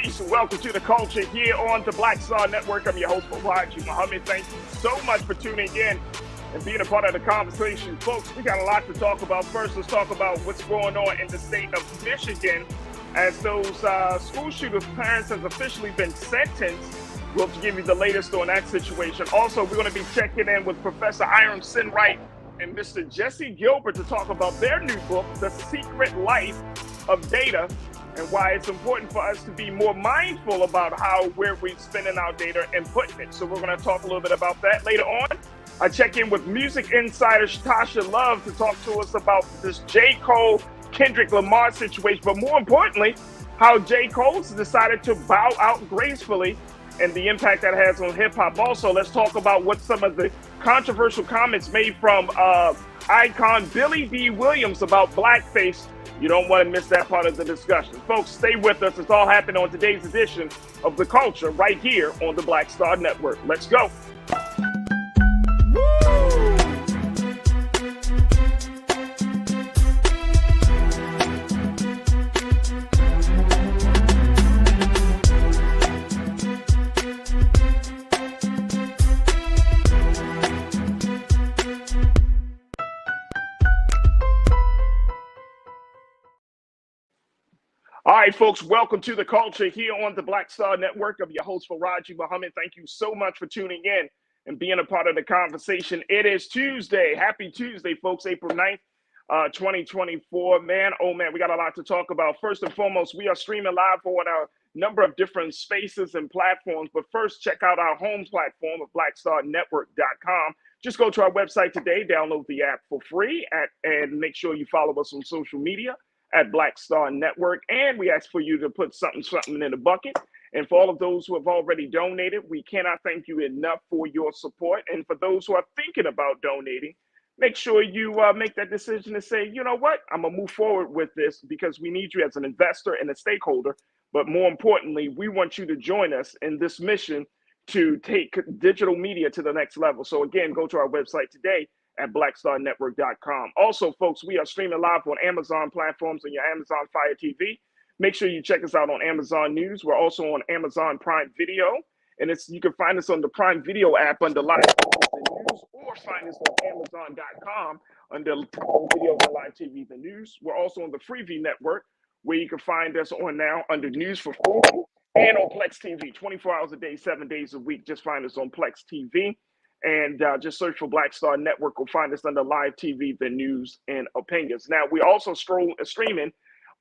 Peace and welcome to the culture here on the Black Star Network. I'm your host, Farajii Muhammad. Thank you so much for tuning in and being a part of the conversation. Folks, we got a lot to talk about. First, let's talk about what's going on in the state of Michigan as those school shooters' parents has officially been sentenced. We'll give you the latest on that situation. Also, we're going to be checking in with Professor Iron Sinwright and Mr. Jesse Gilbert to talk about their new book, The Secret Life of Data, and why it's important for us to be more mindful about where we're spending our data and putting it. So we're going to talk a little bit about that later on. I check in with music insider Tasha Love to talk to us about this JCole, Kendrick Lamar situation, but more importantly, how JCole's decided to bow out gracefully and the impact that has on hip hop. Also, let's talk about what some of the controversial comments made from icon Billy D. Williams about blackface. You don't want to miss that part of the discussion. Folks, stay with us. It's all happening on today's edition of The Culture right here on the Black Star Network. Let's go. All right, folks, welcome to The Culture here on the Black Star Network. I'm your host, Farajii Muhammad. Thank you so much for tuning in and being a part of the conversation. It is Tuesday. Happy Tuesday, folks, April 9th, 2024. Man, oh man, we got a lot to talk about. First and foremost, we are streaming live on a number of different spaces and platforms. But first, check out our home platform of blackstarnetwork.com. Just go to our website today, download the app for free, and make sure you follow us on social media at Black Star Network. And we ask for you to put something in the bucket. And for all of those who have already donated, we cannot thank you enough for your support. And for those who are thinking about donating, make sure you make that decision to say, you know what, I'm gonna move forward with this because we need you as an investor and a stakeholder. But more importantly, we want you to join us in this mission to take digital media to the next level. So again, go to our website today at blackstarnetwork.com. Also, folks, we are streaming live on Amazon platforms and your Amazon Fire TV. Make sure you check us out on Amazon News. We're also on Amazon Prime Video, and you can find us on the Prime Video app under Live TV The News, or find us on Amazon.com under Video and Live TV The News. We're also on the Freeview Network, where you can find us on now under News for Free, and on Plex TV, 24 hours a day, 7 days a week. Just find us on Plex TV. And just search for Black Star Network. Or find us under Live TV, The News, and Opinions. Now, we also streaming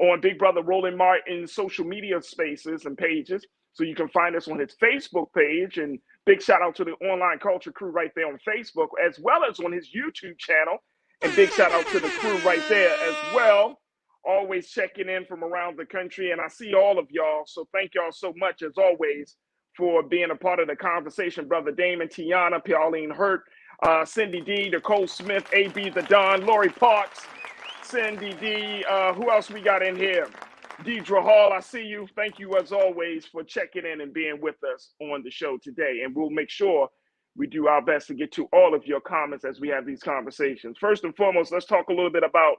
on Big Brother Roland Martin's social media spaces and pages. So you can find us on his Facebook page. And big shout out to the online culture crew right there on Facebook, as well as on his YouTube channel. And big shout out to the crew right there as well. Always checking in from around the country. And I see all of y'all. So thank y'all so much, as always, for being a part of the conversation. Brother Damon, Tiana, Pauline Hurt, Cindy D, Nicole Smith, AB the Don, Lori Parks, Cindy D. Who else we got in here? Deidre Hall, I see you. Thank you, as always, for checking in and being with us on the show today. And we'll make sure we do our best to get to all of your comments as we have these conversations. First and foremost, let's talk a little bit about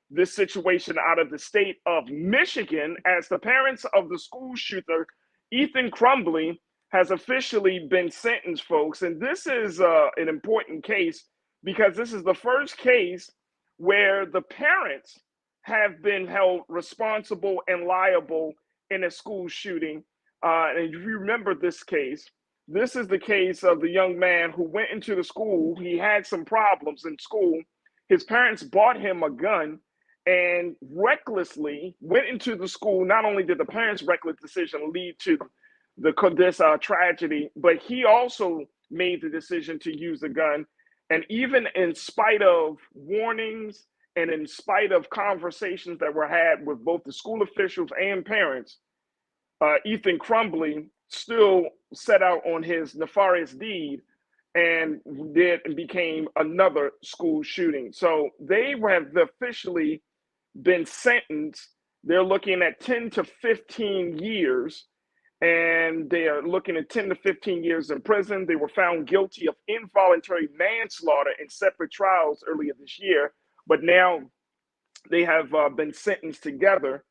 this situation out of the state of Michigan, as the parents of the school shooter, Ethan Crumbley, has officially been sentenced, folks. And this is an important case because this is the first case where the parents have been held responsible and liable in a school shooting. And if you remember this case, this is the case of the young man who went into the school. He had some problems in school. His parents bought him a gun and recklessly went into the school. Not only did the parents' reckless decision lead to this tragedy, but he also made the decision to use the gun. And even in spite of warnings and in spite of conversations that were had with both the school officials and parents, Ethan Crumbley still set out on his nefarious deed and became another school shooting. So they have officially been sentenced. They're looking at 10 to 15 years. And they are looking at 10 to 15 years in prison. They were found guilty of involuntary manslaughter in separate trials earlier this year, but now they have been sentenced together.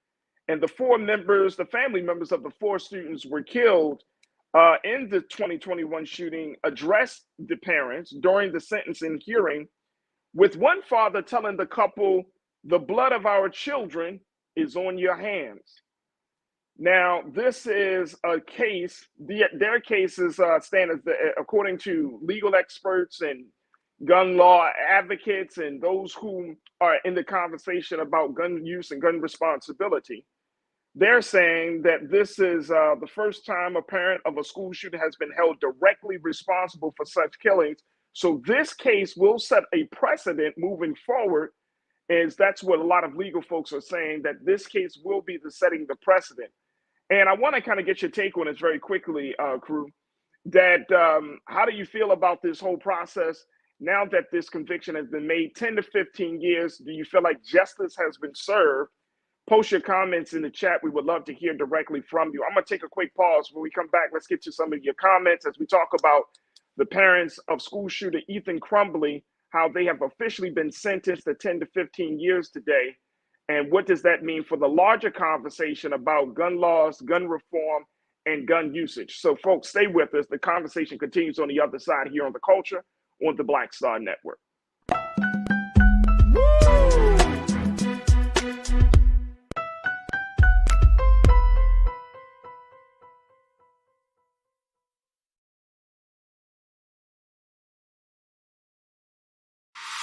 And the family members of the 4 students were killed in the 2021 shooting addressed the parents during the sentencing hearing, with one father telling the couple, "The blood of our children is on your hands." Now, this is a case, their cases stand as, according to legal experts and gun law advocates and those who are in the conversation about gun use and gun responsibility. They're saying that this is the first time a parent of a school shooter has been held directly responsible for such killings. So this case will set a precedent moving forward, as that's what a lot of legal folks are saying, that this case will be setting the precedent. And I want to kind of get your take on this very quickly, crew, that how do you feel about this whole process now that this conviction has been made? 10 to 15 years, do you feel like justice has been served? Post your comments in the chat. We would love to hear directly from you. I'm going to take a quick pause. When we come back, let's get to some of your comments as we talk about the parents of school shooter Ethan Crumbley, how they have officially been sentenced to 10 to 15 years today. And what does that mean for the larger conversation about gun laws, gun reform, and gun usage? So, folks, stay with us. The conversation continues on the other side here on The Culture on the Black Star Network.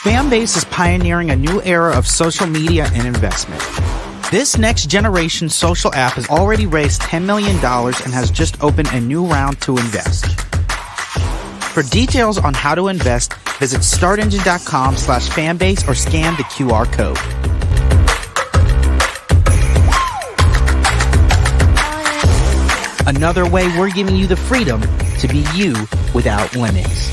Fanbase is pioneering a new era of social media and investment. This next generation social app has already raised $10 million and has just opened a new round to invest. For details on how to invest, visit startengine.com/fanbase or scan the QR code. Another way we're giving you the freedom to be you without limits.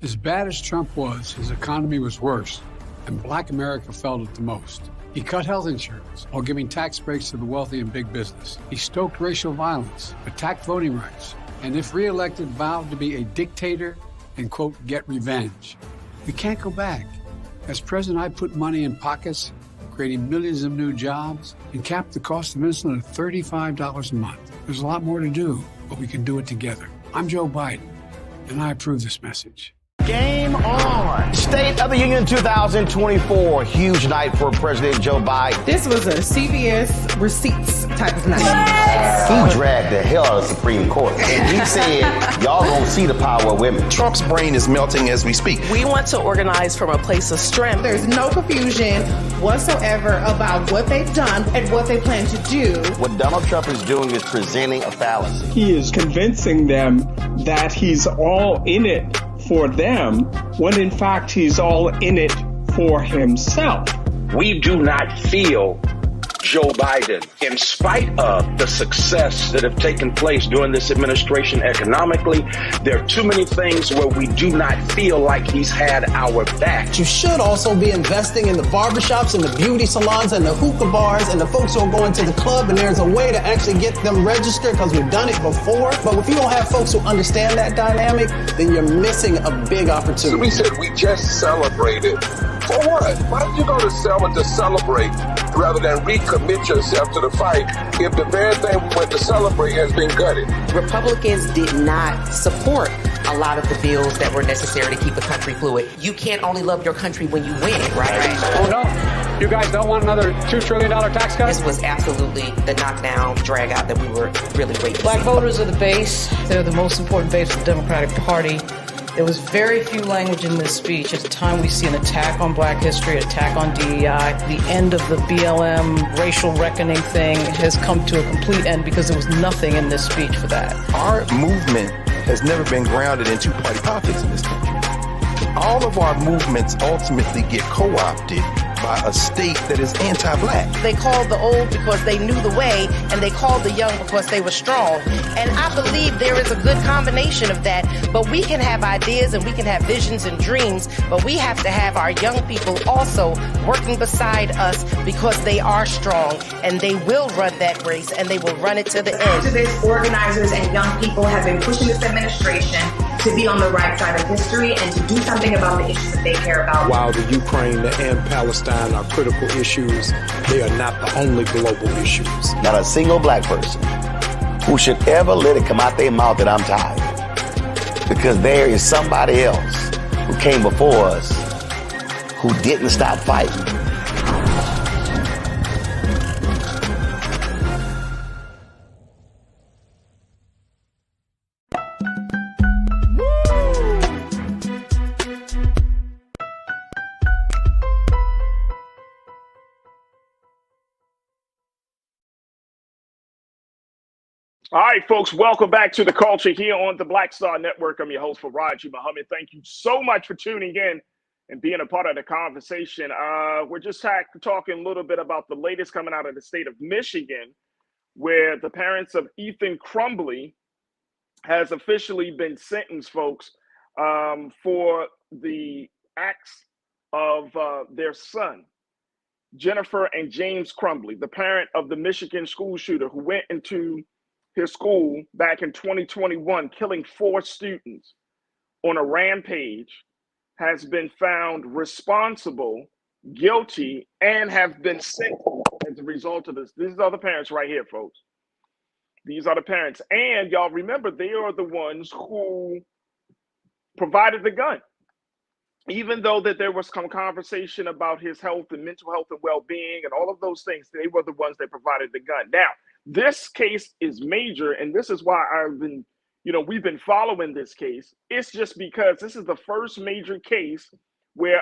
As bad as Trump was, his economy was worse, and Black America felt it the most. He cut health insurance while giving tax breaks to the wealthy and big business. He stoked racial violence, attacked voting rights, and if reelected, vowed to be a dictator and, quote, get revenge. We can't go back. As president, I put money in pockets, creating millions of new jobs, and capped the cost of insulin at $35 a month. There's a lot more to do, but we can do it together. I'm Joe Biden, and I approve this message. Game on. State of the Union 2024. Huge night for President Joe Biden. This was a CVS receipts type of night. He dragged the hell out of the Supreme Court. And he said, y'all gonna see the power of women. Trump's brain is melting as we speak. We want to organize from a place of strength. There's no confusion whatsoever about what they've done and what they plan to do. What Donald Trump is doing is presenting a fallacy. He is convincing them that he's all in it for them, when in fact he's all in it for himself. We do not feel Joe Biden, in spite of the success that have taken place during this administration economically. There are too many things where we do not feel like he's had our back. You should also be investing in the barbershops and the beauty salons and the hookah bars and the folks who are going to the club, and there's a way to actually get them registered because we've done it before. But if you don't have folks who understand that dynamic, then you're missing a big opportunity. So we said we just celebrated. For what? Why don't you go to Selma to celebrate rather than recommit yourself to the fight if the very thing we went to celebrate has been gutted? Republicans did not support a lot of the bills that were necessary to keep the country fluid. You can't only love your country when you win, right? Oh, no. You guys don't want another $2 trillion tax cut? This was absolutely the knockdown, drag out that we were really waiting. Black voters are the base. They're the most important base of the Democratic Party. There was very few language in this speech. At the time, we see an attack on Black history, attack on DEI. The end of the BLM racial reckoning thing has come to a complete end because there was nothing in this speech for that. Our movement has never been grounded in two-party politics in this country. All of our movements ultimately get co-opted by a state that is anti-Black. They called the old because they knew the way, and they called the young because they were strong. And I believe there is a good combination of that, but we can have ideas and we can have visions and dreams, but we have to have our young people also working beside us because they are strong and they will run that race and they will run it to the end. Activists, organizers, and young people have been pushing this administration to be on the right side of history and to do something about the issues that they care about. While the Ukraine and Palestine are critical issues, they are not the only global issues. Not a single black person who should ever let it come out their mouth that I'm tired. Because there is somebody else who came before us who didn't stop fighting. All right, folks, welcome back to The Culture here on the Black Star Network. I'm your host, Farajii Muhammad. Thank you so much for tuning in and being a part of the conversation. We're just talking a little bit about the latest coming out of the state of Michigan, where the parents of Ethan Crumbley has officially been sentenced, folks, for the acts of their son, Jennifer and James Crumbley, the parent of the Michigan school shooter who went into his school back in 2021, killing 4 students on a rampage, has been found responsible, guilty, and have been sentenced as a result of this. These are the parents right here, folks. These are the parents. And y'all remember, they are the ones who provided the gun. Even though that there was some conversation about his health and mental health and well-being and all of those things, they were the ones that provided the gun. Now, this case is major, and this is why we've been following this case. It's just because this is the first major case where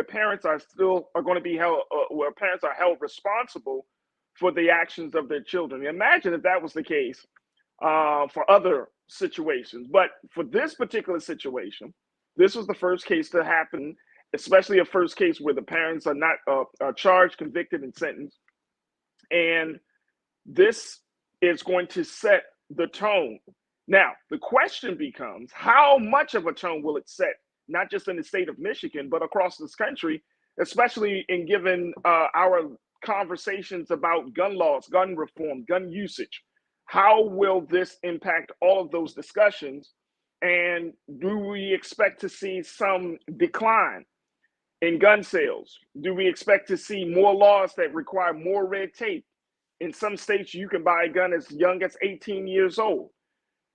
parents are going to be held, where parents are held responsible for the actions of their children. Imagine if that was the case for other situations, but for this particular situation, this was the first case to happen, especially a first case where the parents are not charged, convicted, and sentenced. And this is going to set the tone. Now, the question becomes, how much of a tone will it set, not just in the state of Michigan, but across this country, especially in given our conversations about gun laws, gun reform, gun usage? How will this impact all of those discussions? And do we expect to see some decline in gun sales? Do we expect to see more laws that require more red tape? In some states, you can buy a gun as young as 18 years old.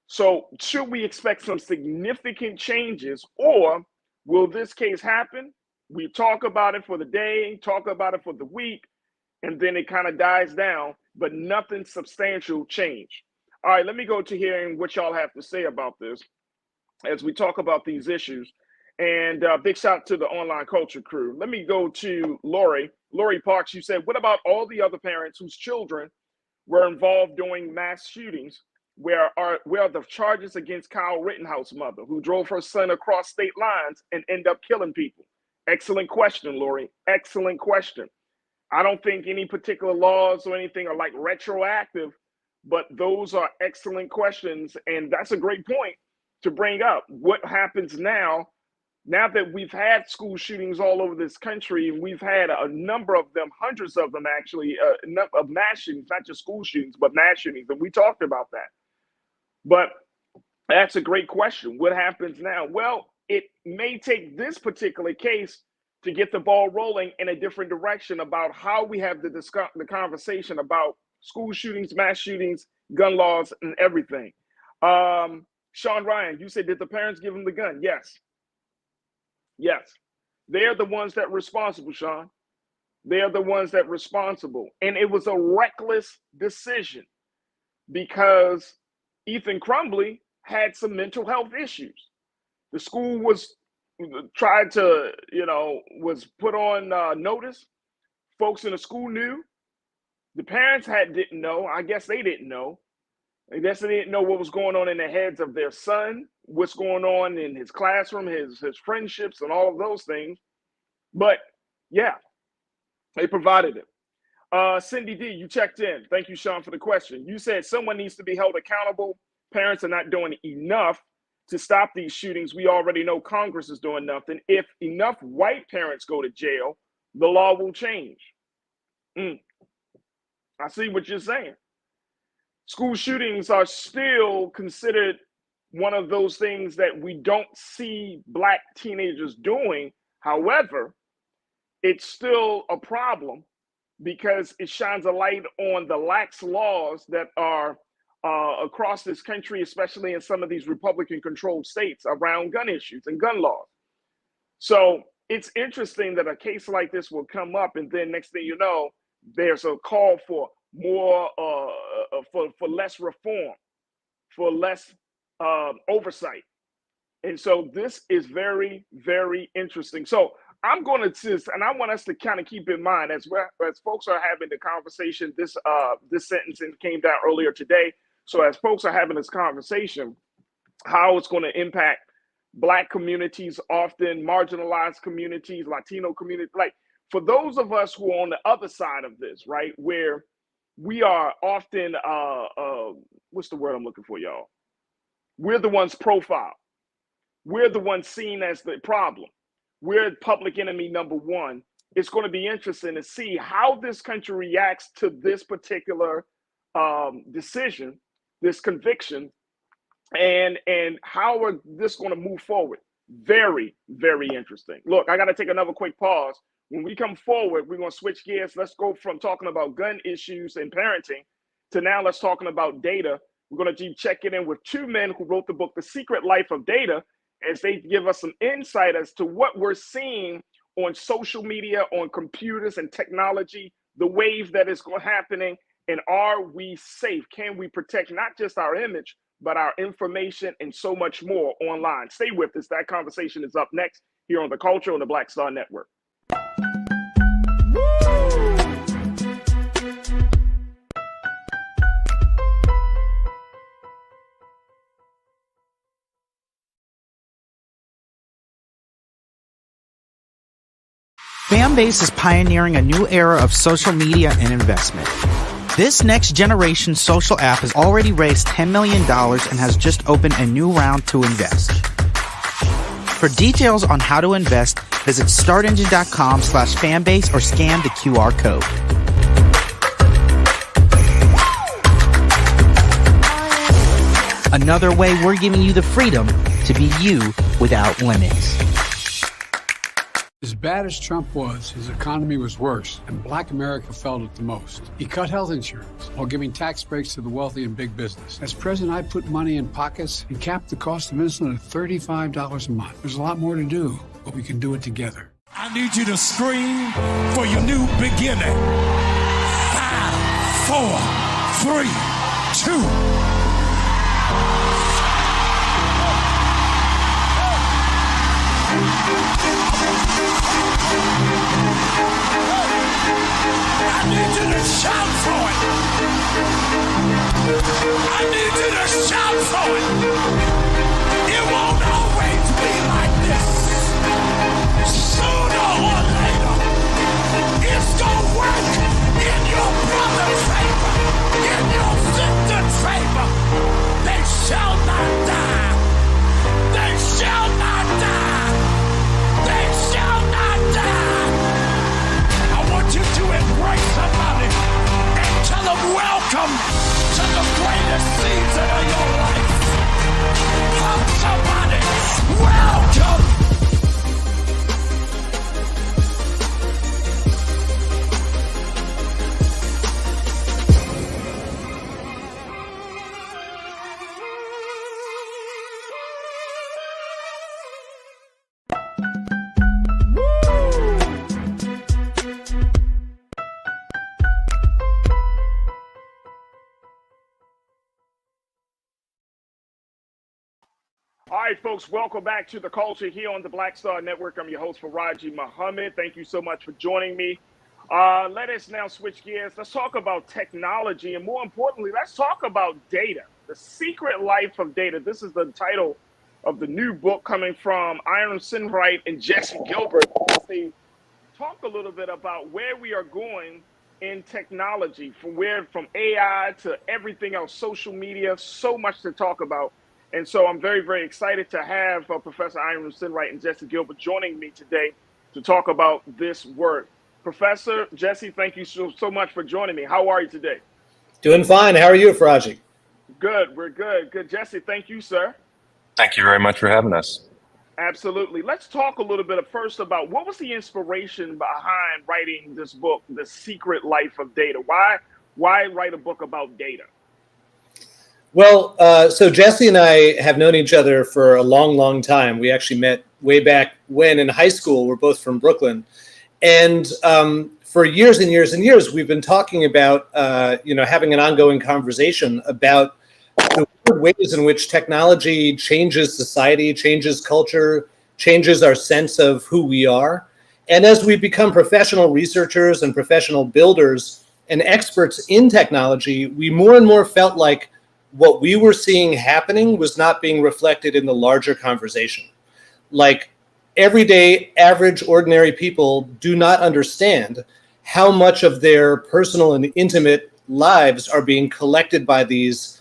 So should we expect some significant changes, or will this case happen? We talk about it for the day, talk about it for the week, and then it kind of dies down, but nothing substantial change. All right, let me go to hearing what y'all have to say about this as we talk about these issues. And big shout out to the online culture crew. Let me go to Lori Parks. You said, what about all the other parents whose children were involved during mass shootings? Where are the charges against Kyle Rittenhouse mother, who drove her son across state lines and ended up killing people? Excellent question, Lori. Excellent question. I don't think any particular laws or anything are like retroactive, but those are excellent questions. And that's a great point to bring up. What happens now that we've had school shootings all over this country, and we've had a number of them, hundreds of them actually, of mass shootings, not just school shootings, but mass shootings, and we talked about that. But that's a great question. What happens now? Well, it may take this particular case to get the ball rolling in a different direction about how we have the conversation about school shootings, mass shootings, gun laws, and everything. Sean Ryan, you said, did the parents give him the gun? Yes. Yes. They're the ones that are responsible, Sean. They're the ones that are responsible. And it was a reckless decision because Ethan Crumbley had some mental health issues. The school was put on notice. Folks in the school knew. The parents didn't know. I guess they didn't know. I guess they didn't know what was going on in the heads of their son, what's going on in his classroom, his friendships, and all of those things. But yeah, they provided it. Cindy D, you checked in. Thank you, Sean, for the question. You said someone needs to be held accountable. Parents are not doing enough to stop these shootings. We already know Congress is doing nothing. If enough white parents go to jail, the law will change. I see what you're saying. School shootings are still considered one of those things that we don't see Black teenagers doing. However, it's still a problem because it shines a light on the lax laws that are across this country, especially in some of these Republican-controlled states around gun issues and gun laws. So it's interesting that a case like this will come up, and then next thing you know, there's a call for more, for less reform, for less oversight. And so this is very, very interesting. So I'm going to, and I want us to kind of keep in mind as folks are having the conversation. This sentencing came down earlier today. So as folks are having this conversation, how it's going to impact Black communities, often marginalized communities, Latino communities, like for those of us who are on the other side of this, right, where we are often, what's the word I'm looking for, y'all? We're the ones profiled. We're the ones seen as the problem. We're public enemy number one. It's going to be interesting to see how this country reacts to this particular decision, this conviction, and how are this going to move forward. Very, very interesting. Look, I got to take another quick pause. When we come forward, we're going to switch gears. Let's go from talking about gun issues and parenting to now let's talking about data. We're going to keep checking in with two men who wrote the book, The Secret Life of Data, as they give us some insight as to what we're seeing on social media, on computers and technology, the wave that is happening, and are we safe? Can we protect not just our image, but our information and so much more online? Stay with us. That conversation is up next here on The Culture on the Black Star Network. Fanbase is pioneering a new era of social media and investment. This next generation social app has already raised $10 million and has just opened a new round to invest. For details on how to invest, visit startengine.com/fanbase or scan the QR code. Another way we're giving you the freedom to be you without limits. As bad as Trump was, his economy was worse, and Black America felt it the most. He cut health insurance while giving tax breaks to the wealthy and big business. As president, I put money in pockets and capped the cost of insulin at $35 a month. There's a lot more to do, but we can do it together. I need you to scream for your new beginning. 5, 4, 3, 2. I need you to shout for it. I need you to shout for it. It won't always be like this. Sooner or later, it's gonna work in your brother's favor, in your sister's favor. They shall not die. They shall not die. They shall not die. I want you to embrace somebody and tell them welcome to the greatest season of your life. Hug somebody. Welcome. All right, folks, welcome back to The Culture here on the Black Star Network. I'm your host, Farajii Muhammad. Thank you so much for joining me. Let us now switch gears. Let's talk about technology, and more importantly, let's talk about data, the secret life of data. This is the title of the new book coming from Iron Sinwright and Jesse Gilbert. They talk a little bit about where we are going in technology, from AI to everything else, social media, so much to talk about. And so I'm very, very excited to have Professor Iron Sinwright and Jesse Gilbert joining me today to talk about this work. Professor Jesse, thank you so much for joining me. How are you today? Doing fine. How are you, Farajii? Good. We're good. Good. Jesse, thank you, sir. Thank you very much for having us. Absolutely. Let's talk a little bit first about what was the inspiration behind writing this book, The Secret Life of Data? Why write a book about data? Well, so Jesse and I have known each other for a long, long time. We actually met way back when in high school. We're both from Brooklyn. And for years and years and years, we've been talking about, having an ongoing conversation about the ways in which technology changes society, changes culture, changes our sense of who we are. And as we become professional researchers and professional builders and experts in technology, we more and more felt like what we were seeing happening was not being reflected in the larger conversation. Like everyday, average, ordinary people do not understand how much of their personal and intimate lives are being collected by these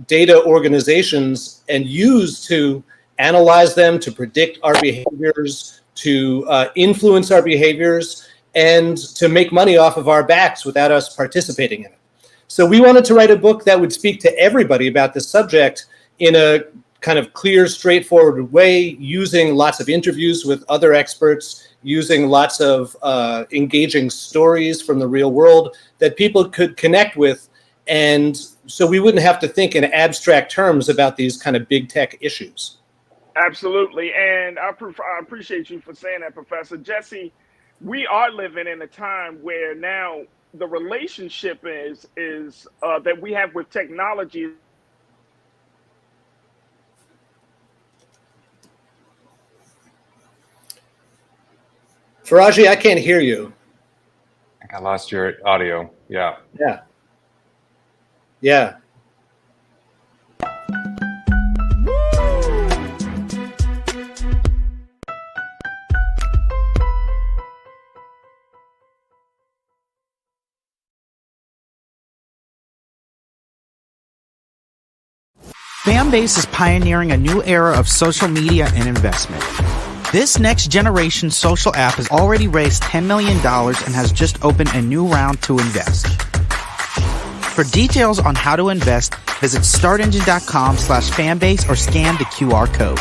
data organizations and used to analyze them, to predict our behaviors, to influence our behaviors, and to make money off of our backs without us participating in it. So we wanted to write a book that would speak to everybody about this subject in a kind of clear, straightforward way, using lots of interviews with other experts, using lots of engaging stories from the real world that people could connect with. And so we wouldn't have to think in abstract terms about these kind of big tech issues. Absolutely. And I appreciate you for saying that, Professor. Jesse, we are living in a time where now the relationship is that we have with technology. Farajii, I can't hear you. I think I lost your audio. Yeah. Yeah. Yeah. Fanbase is pioneering a new era of social media and investment. This next generation social app has already raised $10 million and has just opened a new round to invest. For details on how to invest, visit startengine.com/fanbase or scan the QR code.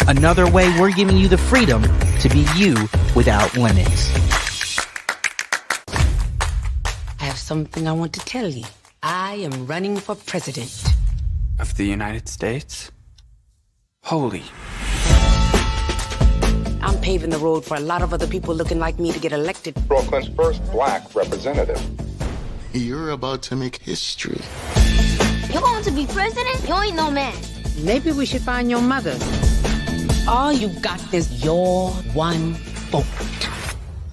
Another way we're giving you the freedom to be you without limits. I have something I want to tell you. I am running for president. Of the United States? Holy. I'm paving the road for a lot of other people looking like me to get elected. Brooklyn's first black representative. You're about to make history. You want to be president? You ain't no man. Maybe we should find your mother. All you got is your one vote.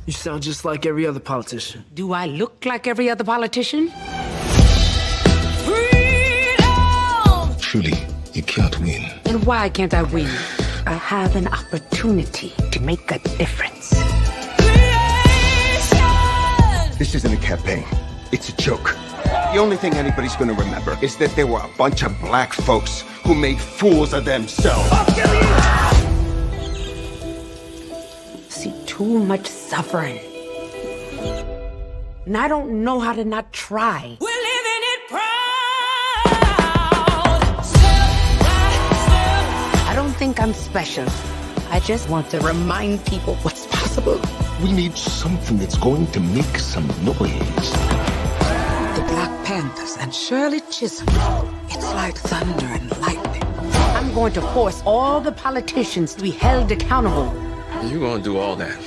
You sound just like every other politician. Do I look like every other politician? Truly, you can't win. And why can't I win? I have an opportunity to make a difference. This isn't a campaign. It's a joke. The only thing anybody's gonna remember is that there were a bunch of black folks who made fools of themselves. I'll kill you! See too much suffering. And I don't know how to not try. We're living it proud. I don't think I'm special. I just want to remind people what's possible. We need something that's going to make some noise. The Black Panthers and Shirley Chisholm. It's like thunder and lightning. I'm going to force all the politicians to be held accountable. You're gonna do all that.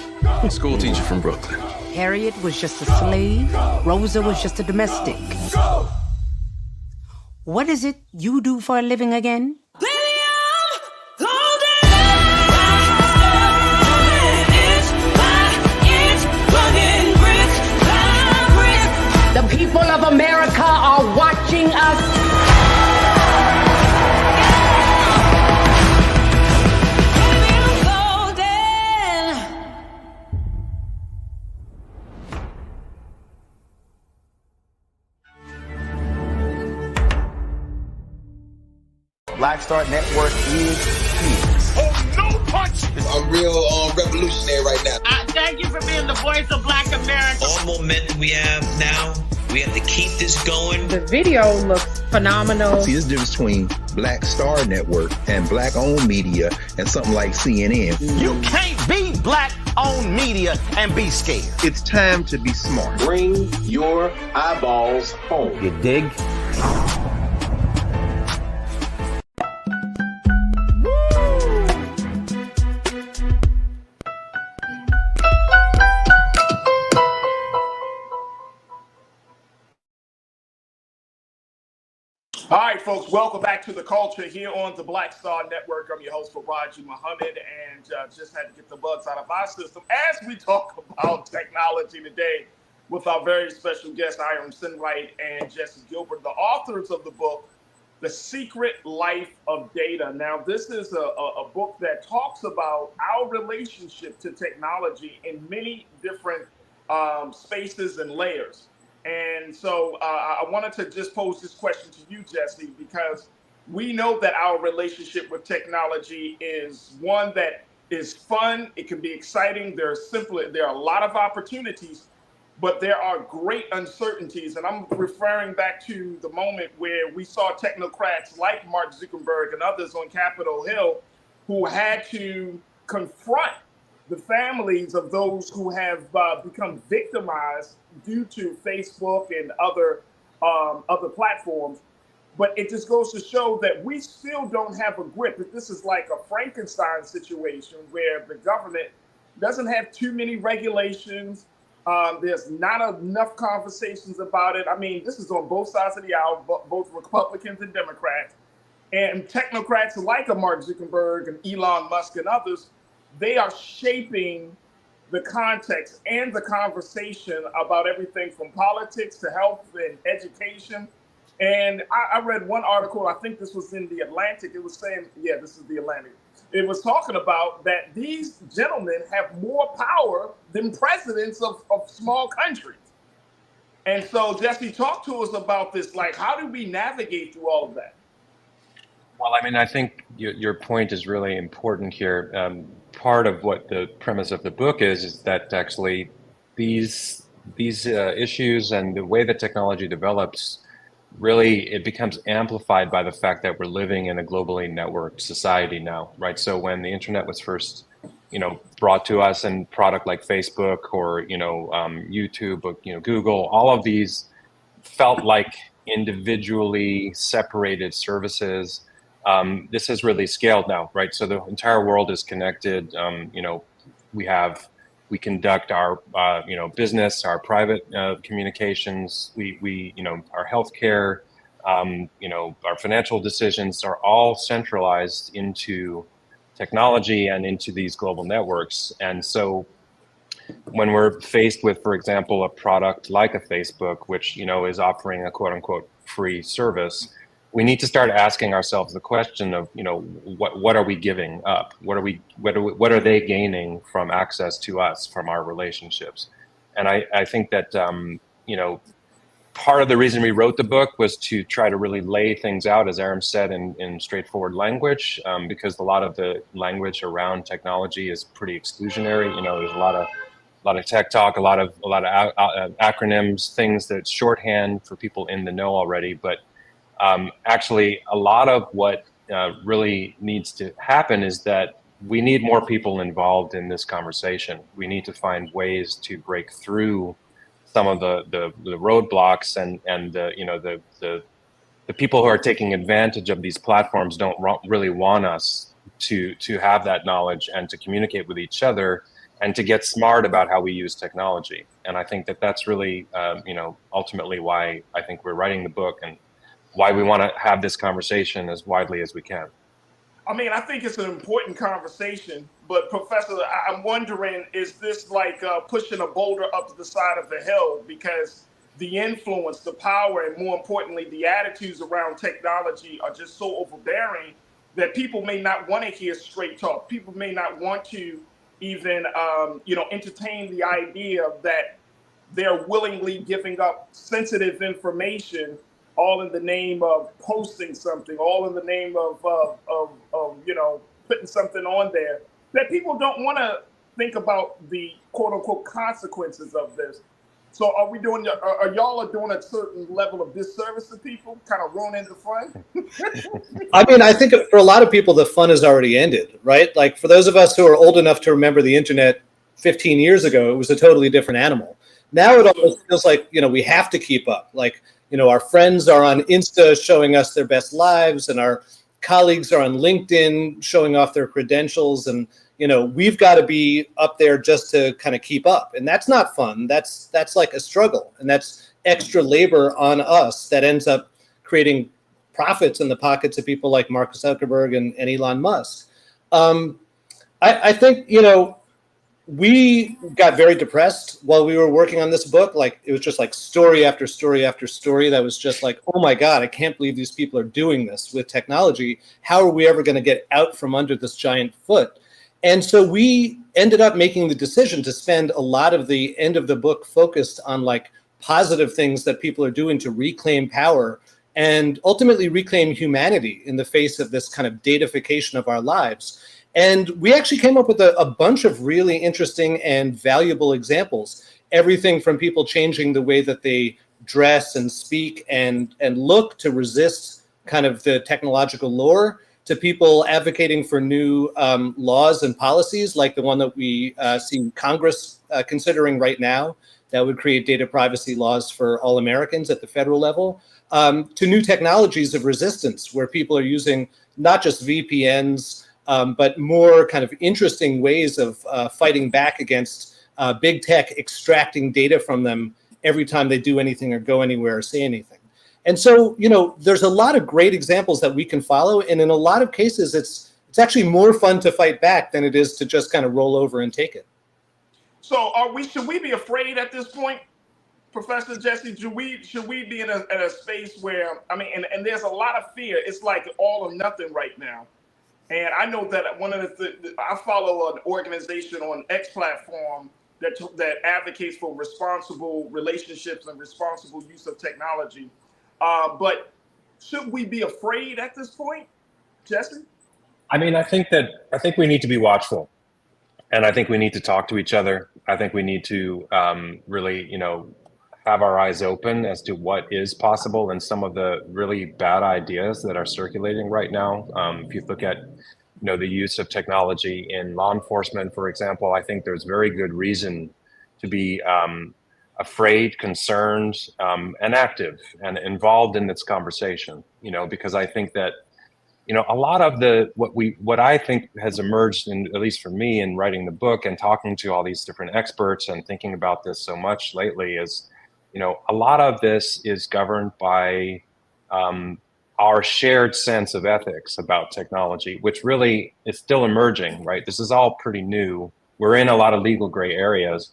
School teacher from Brooklyn. Harriet was just a slave. Rosa was just a domestic. What is it you do for a living again? The people of America are watching us. Black Star Network is here. Oh, no punch! I'm real revolutionary right now. Thank you for being the voice of Black America. All momentum we have now We have to keep this going. The video looks phenomenal. See, there's a difference between Black Star Network and Black-owned media and something like CNN. You can't be Black-owned media and be scared. It's time to be smart. Bring your eyeballs home. You dig? All right, folks, welcome back to The Culture here on the Black Star Network. I'm your host, Farajii Muhammad, and just had to get the bugs out of our system as we talk about technology today with our very special guests, Hiram Sinwright and Jesse Gilbert, the authors of the book, The Secret Life of Data. Now, this is a book that talks about our relationship to technology in many different spaces and layers. And so I wanted to just pose this question to you, Jesse, because we know that our relationship with technology is one that is fun. It can be exciting. There are a lot of opportunities, but there are great uncertainties. And I'm referring back to the moment where we saw technocrats like Mark Zuckerberg and others on Capitol Hill who had to confront the families of those who have become victimized due to Facebook and other platforms. But it just goes to show that we still don't have a grip. This is like a Frankenstein situation where the government doesn't have too many regulations. There's not enough conversations about it. I mean, this is on both sides of the aisle, both Republicans and Democrats. And technocrats like a Mark Zuckerberg and Elon Musk and others, they are shaping the context and the conversation about everything from politics to health and education. And I read one article, I think this was in The Atlantic. It was saying, yeah, this is The Atlantic. It was talking about that these gentlemen have more power than presidents of small countries. And so, Jesse, talk to us about this. Like, how do we navigate through all of that? Well, I mean, I think your point is really important here. Part of what the premise of the book is that actually these issues and the way that technology develops, really it becomes amplified by the fact that we're living in a globally networked society now, right? So when the internet was first, brought to us, and product like Facebook or YouTube, or Google, all of these felt like individually separated services. This has really scaled now, right? So the entire world is connected. We conduct our, business, our private communications. Our healthcare, our financial decisions are all centralized into technology and into these global networks. And so when we're faced with, for example, a product like a Facebook, which, is offering a quote unquote free service, we need to start asking ourselves the question of, what are we giving up? What are they gaining from access to us, from our relationships? And I think that, part of the reason we wrote the book was to try to really lay things out, as Aram said, in straightforward language, because a lot of the language around technology is pretty exclusionary. There's a lot of tech talk, a lot of acronyms, things that's shorthand for people in the know already, but actually, a lot of what really needs to happen is that we need more people involved in this conversation. We need to find ways to break through some of the roadblocks and the people who are taking advantage of these platforms don't really want us to have that knowledge and to communicate with each other and to get smart about how we use technology. And I think that that's really, ultimately why I think we're writing the book and why we want to have this conversation as widely as we can. I mean, I think it's an important conversation, but Professor, I'm wondering, is this like pushing a boulder up to the side of the hill? Because the influence, the power, and more importantly, the attitudes around technology are just so overbearing that people may not want to hear straight talk. People may not want to even, entertain the idea that they're willingly giving up sensitive information, all in the name of posting something, all in the name of putting something on there, that people don't want to think about the quote unquote consequences of this. So are we doing? Are y'all doing a certain level of disservice to people, kind of ruining the fun? I mean, I think for a lot of people, the fun has already ended, right? Like for those of us who are old enough to remember the internet 15 years ago, it was a totally different animal. Now it almost feels like, we have to keep up. Like, our friends are on Insta showing us their best lives, and our colleagues are on LinkedIn showing off their credentials, and we've got to be up there just to kind of keep up. And that's not fun. That's like a struggle. And that's extra labor on us that ends up creating profits in the pockets of people like Mark Zuckerberg and Elon Musk. I think, we got very depressed while we were working on this book. Like it was just like story after story after story that was just like, oh my God, I can't believe these people are doing this with technology. How are we ever going to get out from under this giant foot? And so we ended up making the decision to spend a lot of the end of the book focused on like positive things that people are doing to reclaim power and ultimately reclaim humanity in the face of this kind of datafication of our lives. And we actually came up with a bunch of really interesting and valuable examples. Everything from people changing the way that they dress and speak and look to resist kind of the technological lure, to people advocating for new laws and policies like the one that we see Congress considering right now that would create data privacy laws for all Americans at the federal level, to new technologies of resistance where people are using not just VPNs, but more kind of interesting ways of fighting back against big tech extracting data from them every time they do anything or go anywhere or say anything. And so, there's a lot of great examples that we can follow. And in a lot of cases, it's actually more fun to fight back than it is to just kind of roll over and take it. So should we be afraid at this point, Professor Jesse? Should we be in a space where, and there's a lot of fear. It's like all or nothing right now. And I know that I follow an organization on X platform that advocates for responsible relationships and responsible use of technology. But should we be afraid at this point, Jesse? I think we need to be watchful, and I think we need to talk to each other. I think we need to really, have our eyes open as to what is possible and some of the really bad ideas that are circulating right now. If you look at, the use of technology in law enforcement, for example, I think there's very good reason to be afraid, concerned, and active and involved in this conversation, because I think that, a lot of what I think has emerged, in, at least for me in writing the book and talking to all these different experts and thinking about this so much lately is, a lot of this is governed by our shared sense of ethics about technology, which really is still emerging, right? This is all pretty new. We're in a lot of legal gray areas.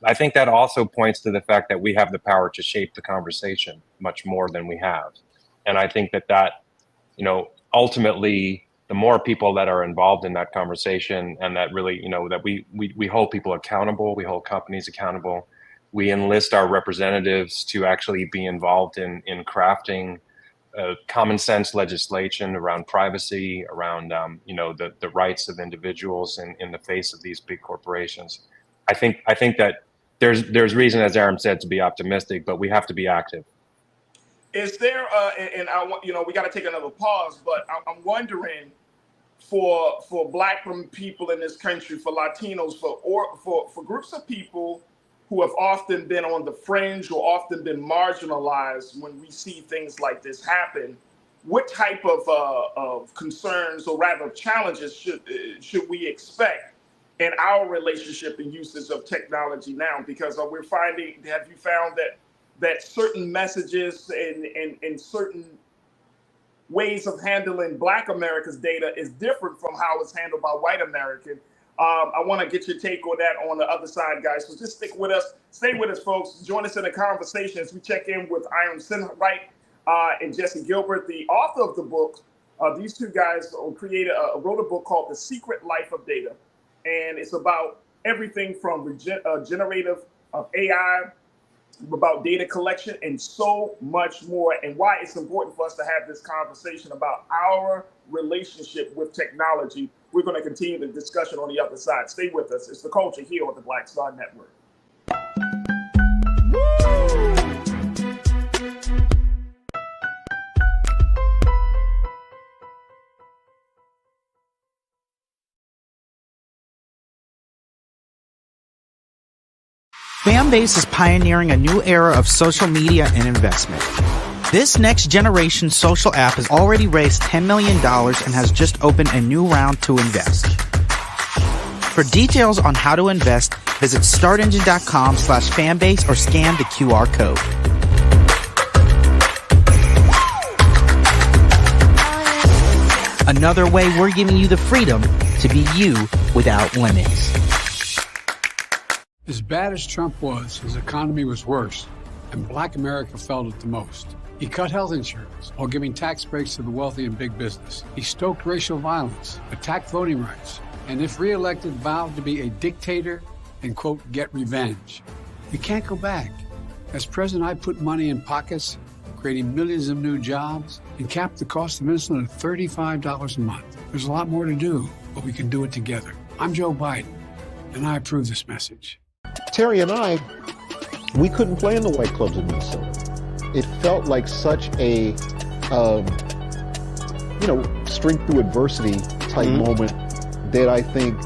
I think that also points to the fact that we have the power to shape the conversation much more than we have. And I think that, ultimately, the more people that are involved in that conversation and that really, that we hold people accountable, we hold companies accountable, we enlist our representatives to actually be involved in crafting common sense legislation around privacy, around, the rights of individuals in the face of these big corporations. I think that there's reason, as Aram said, to be optimistic, but we have to be active. Is there, and I want, we got to take another pause, but I'm wondering for Black people in this country, for Latinos, for groups of people who have often been on the fringe or often been marginalized when we see things like this happen, what type of concerns or rather challenges should we expect in our relationship and uses of technology now? Because we're finding, have you found that certain messages and certain ways of handling Black America's data is different from how it's handled by white American? I want to get your take on that on the other side, guys. So just stick with us. Stay with us, folks. Join us in the conversation as we check in with Iron Sinwright and Jesse Gilbert, the author of the book. These two guys wrote a book called The Secret Life of Data. And it's about everything from generative AI, about data collection, and so much more, and why it's important for us to have this conversation about our relationship with technology. We're going to continue the discussion on the other side. Stay with us. It's The Culture here on the Black Star Network. Fanbase is pioneering a new era of social media and investment. This next generation social app has already raised $10 million and has just opened a new round to invest. For details on how to invest, visit startengine.com/fanbase or scan the QR code. Another way we're giving you the freedom to be you without limits. As bad as Trump was, his economy was worse, and Black America felt it the most. He cut health insurance while giving tax breaks to the wealthy and big business. He stoked racial violence, attacked voting rights, and if reelected, vowed to be a dictator and, quote, get revenge. We can't go back. As president, I put money in pockets, creating millions of new jobs, and capped the cost of insulin at $35 a month. There's a lot more to do, but we can do it together. I'm Joe Biden, and I approve this message. Terry and I, we couldn't play in the white clubs in Minnesota. It felt like such a, strength through adversity type moment that I think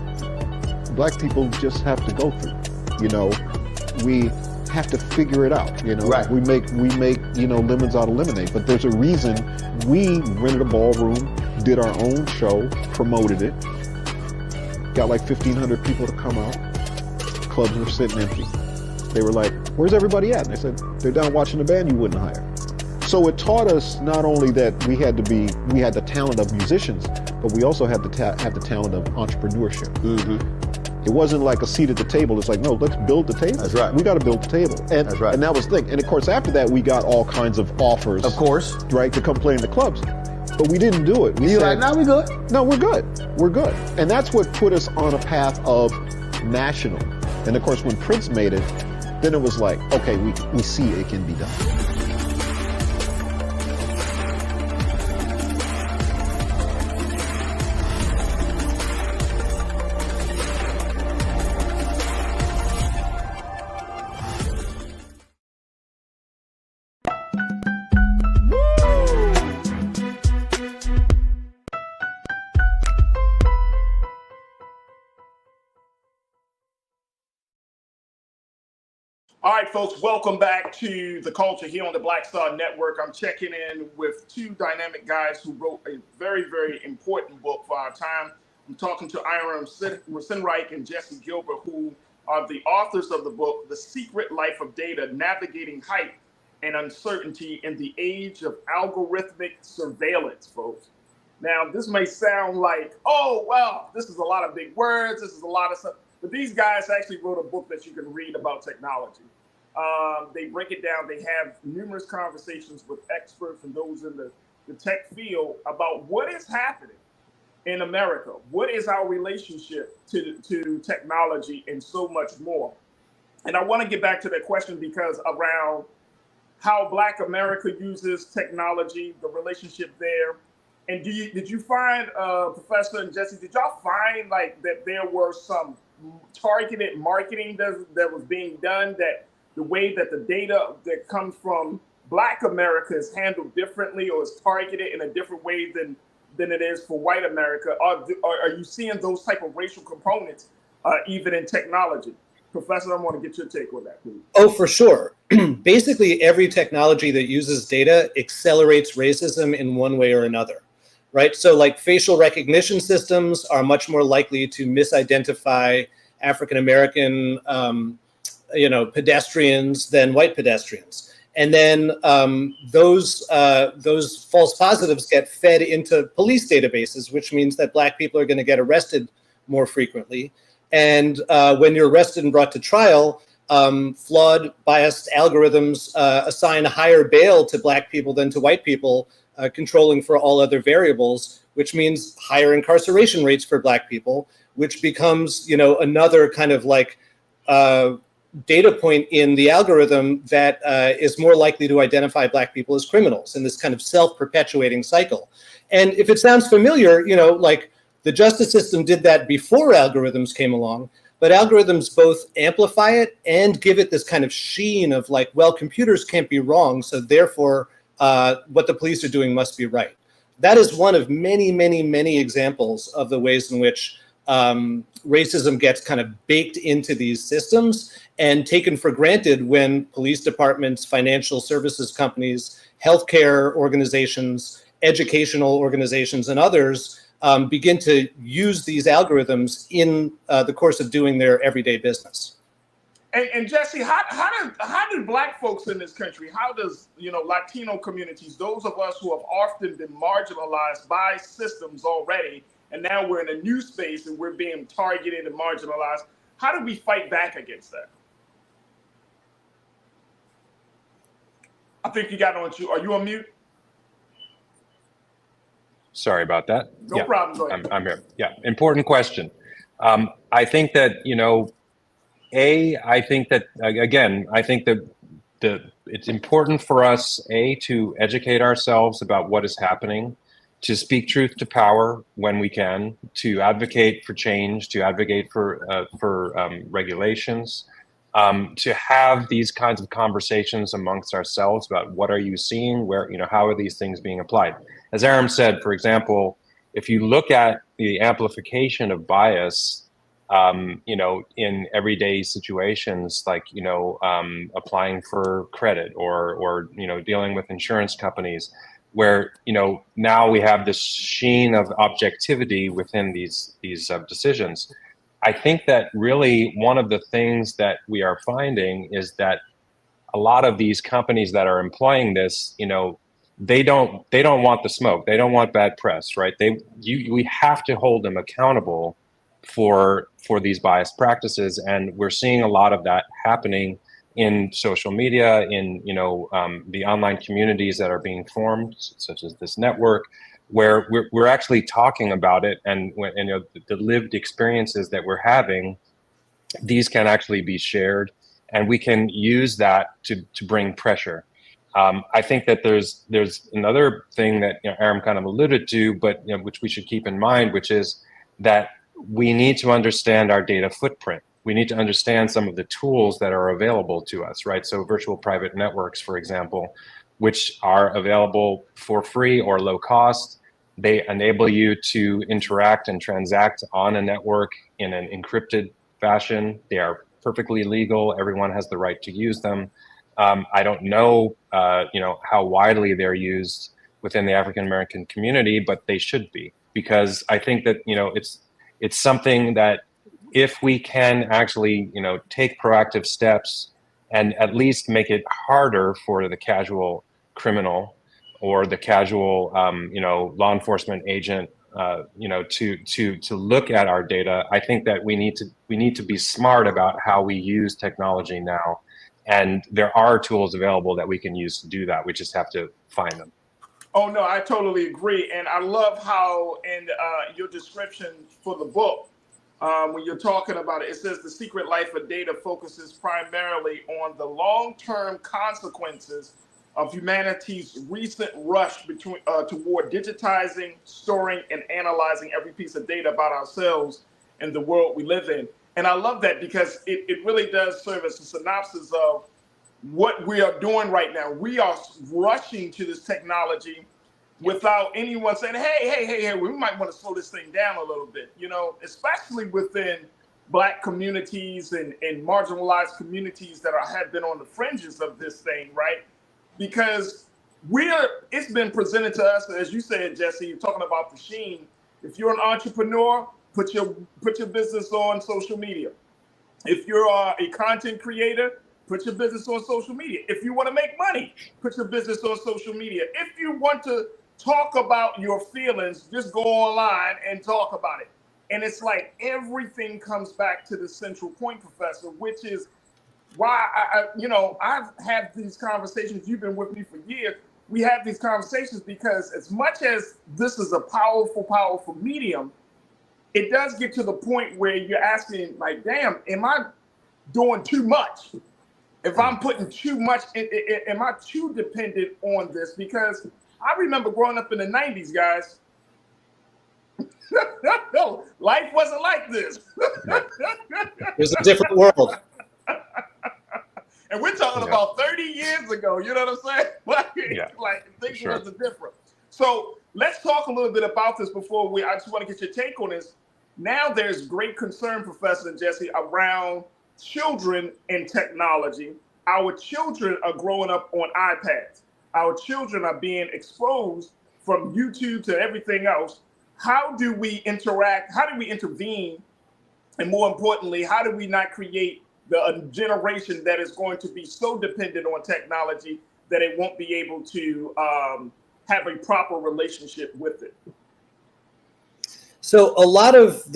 Black people just have to go through. We have to figure it out. Right. We make lemons out of lemonade. But there's a reason we rented a ballroom, did our own show, promoted it, got like 1,500 people to come out. Clubs were sitting empty. They were like, "Where's everybody at?" And I said, "They're down watching the band you wouldn't hire." So it taught us not only that we had the talent of musicians, but we also had to have the talent of entrepreneurship. It wasn't like a seat at the table. It's like, no, let's build the table. That's right. We got to build the table. And, That's right. And that was the thing. And of course, after that, we got all kinds of offers. Of course. Right, to come play in the clubs. But we didn't do it. We You're said, like, no, we good. No, we're good. We're good. And that's what put us on a path of national. And of course, when Prince made it, then it was like, okay, we see it can be done. All right, folks, welcome back to The Culture here on the Black Star Network. I'm checking in with two dynamic guys who wrote a very, very important book for our time. I'm talking to Iram Sinreich and Jesse Gilbert, who are the authors of the book, The Secret Life of Data, Navigating Hype and Uncertainty in the Age of Algorithmic Surveillance, folks. Now, this may sound like, oh, well, this is a lot of big words, this is a lot of stuff. But these guys actually wrote a book that you can read about technology. They break it down. They have numerous conversations with experts and those in the tech field about what is happening in America. What is our relationship to technology and so much more? And I want to get back to that question because around how Black America uses technology, the relationship there. And did you find, Professor and Jesse, did y'all find like that there were some targeted marketing that was being done, that the way that the data that comes from Black America is handled differently or is targeted in a different way than it is for white America? Are you seeing those type of racial components even in technology? Professor, I want to get your take on that, please. Oh, for sure. Basically, every technology that uses data accelerates racism in one way or another. Right. So like facial recognition systems are much more likely to misidentify African-American, pedestrians than white pedestrians. And then those false positives get fed into police databases, which means that Black people are going to get arrested more frequently. And when you're arrested and brought to trial, flawed, biased algorithms assign a higher bail to Black people than to white people, controlling for all other variables, which means higher incarceration rates for Black people, which becomes, another kind of like data point in the algorithm that is more likely to identify Black people as criminals in this kind of self-perpetuating cycle. And if it sounds familiar, like the justice system did that before algorithms came along, but algorithms both amplify it and give it this kind of sheen of like, well, computers can't be wrong, so therefore what the police are doing must be right. That is one of many, many, many examples of the ways in which racism gets kind of baked into these systems and taken for granted when police departments, financial services companies, healthcare organizations, educational organizations, and others begin to use these algorithms in the course of doing their everyday business. And Jesse, how do Black folks in this country, how does, Latino communities, those of us who have often been marginalized by systems already, and now we're in a new space and we're being targeted and marginalized, how do we fight back against that? I think you got on you. Are you on mute? Sorry about that. No problem. Go ahead. I'm here. Yeah, important question. I think that, I think that, again, I think that it's important for us, to educate ourselves about what is happening, to speak truth to power when we can, to advocate for change, to advocate for regulations, to have these kinds of conversations amongst ourselves about what are you seeing, where, how are these things being applied. As Aram said, for example, if you look at the amplification of bias, in everyday situations, like, applying for credit or dealing with insurance companies, where, now we have this sheen of objectivity within these decisions. I think that really one of the things that we are finding is that a lot of these companies that are employing this, they don't want the smoke. They don't want bad press, right? We have to hold them accountable for these biased practices, and we're seeing a lot of that happening in social media, in the online communities that are being formed, such as this network, where we're actually talking about it, and the lived experiences that we're having, these can actually be shared, and we can use that to bring pressure. I think that there's another thing that Aram kind of alluded to, but which we should keep in mind, which is that we need to understand our data footprint. We need to understand some of the tools that are available to us, right? So virtual private networks, for example, which are available for free or low cost. They enable you to interact and transact on a network in an encrypted fashion. They are perfectly legal. Everyone has the right to use them. I don't know, how widely they're used within the African American community, but they should be, because I think that it's something that if we can actually take proactive steps and at least make it harder for the casual criminal or the casual law enforcement agent to look at our data, I think that we need to be smart about how we use technology now. And there are tools available that we can use to do that. We just have to find them. Oh, no, I totally agree. And I love how in your description for the book, when you're talking about it, it says the secret life of data focuses primarily on the long-term consequences of humanity's recent rush toward digitizing, storing, and analyzing every piece of data about ourselves and the world we live in. And I love that because it really does serve as a synopsis of what we are doing right now. We are rushing to this technology without anyone saying, hey, we might want to slow this thing down a little bit, especially within Black communities and marginalized communities that have been on the fringes of this thing, right? Because it's been presented to us, as you said, Jesse, you're talking about the sheen. If you're an entrepreneur, put your business on social media. If you're a content creator, put your business on social media. If you want to make money, put your business on social media. If you want to talk about your feelings, just go online and talk about it. And it's like everything comes back to the central point, Professor, which is why I've had these conversations. You've been with me for years. We have these conversations because as much as this is a powerful, powerful medium, it does get to the point where you're asking, like, damn, am I doing too much? If I'm putting too much, am I too dependent on this? Because I remember growing up in the 90s, guys. No, life wasn't like this. It was a different world. And we're talking about 30 years ago, you know what I'm saying? Like things was different. So let's talk a little bit about this before I just want to get your take on this. Now there's great concern, Professor Jesse, around children and technology. Our children are growing up on iPads. Our children are being exposed from YouTube to everything else. How do we interact? How do we intervene? And more importantly, how do we not create a generation that is going to be so dependent on technology that it won't be able to have a proper relationship with it? So a lot of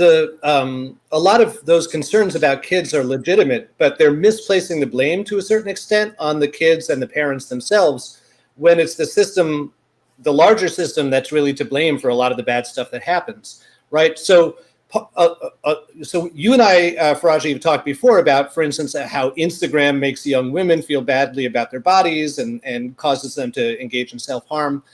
those concerns about kids are legitimate, but they're misplacing the blame to a certain extent on the kids and the parents themselves, when it's the system, the larger system, that's really to blame for a lot of the bad stuff that happens, right? So you and I, Farajii, have talked before about, for instance, how Instagram makes young women feel badly about their bodies and causes them to engage in self-harm.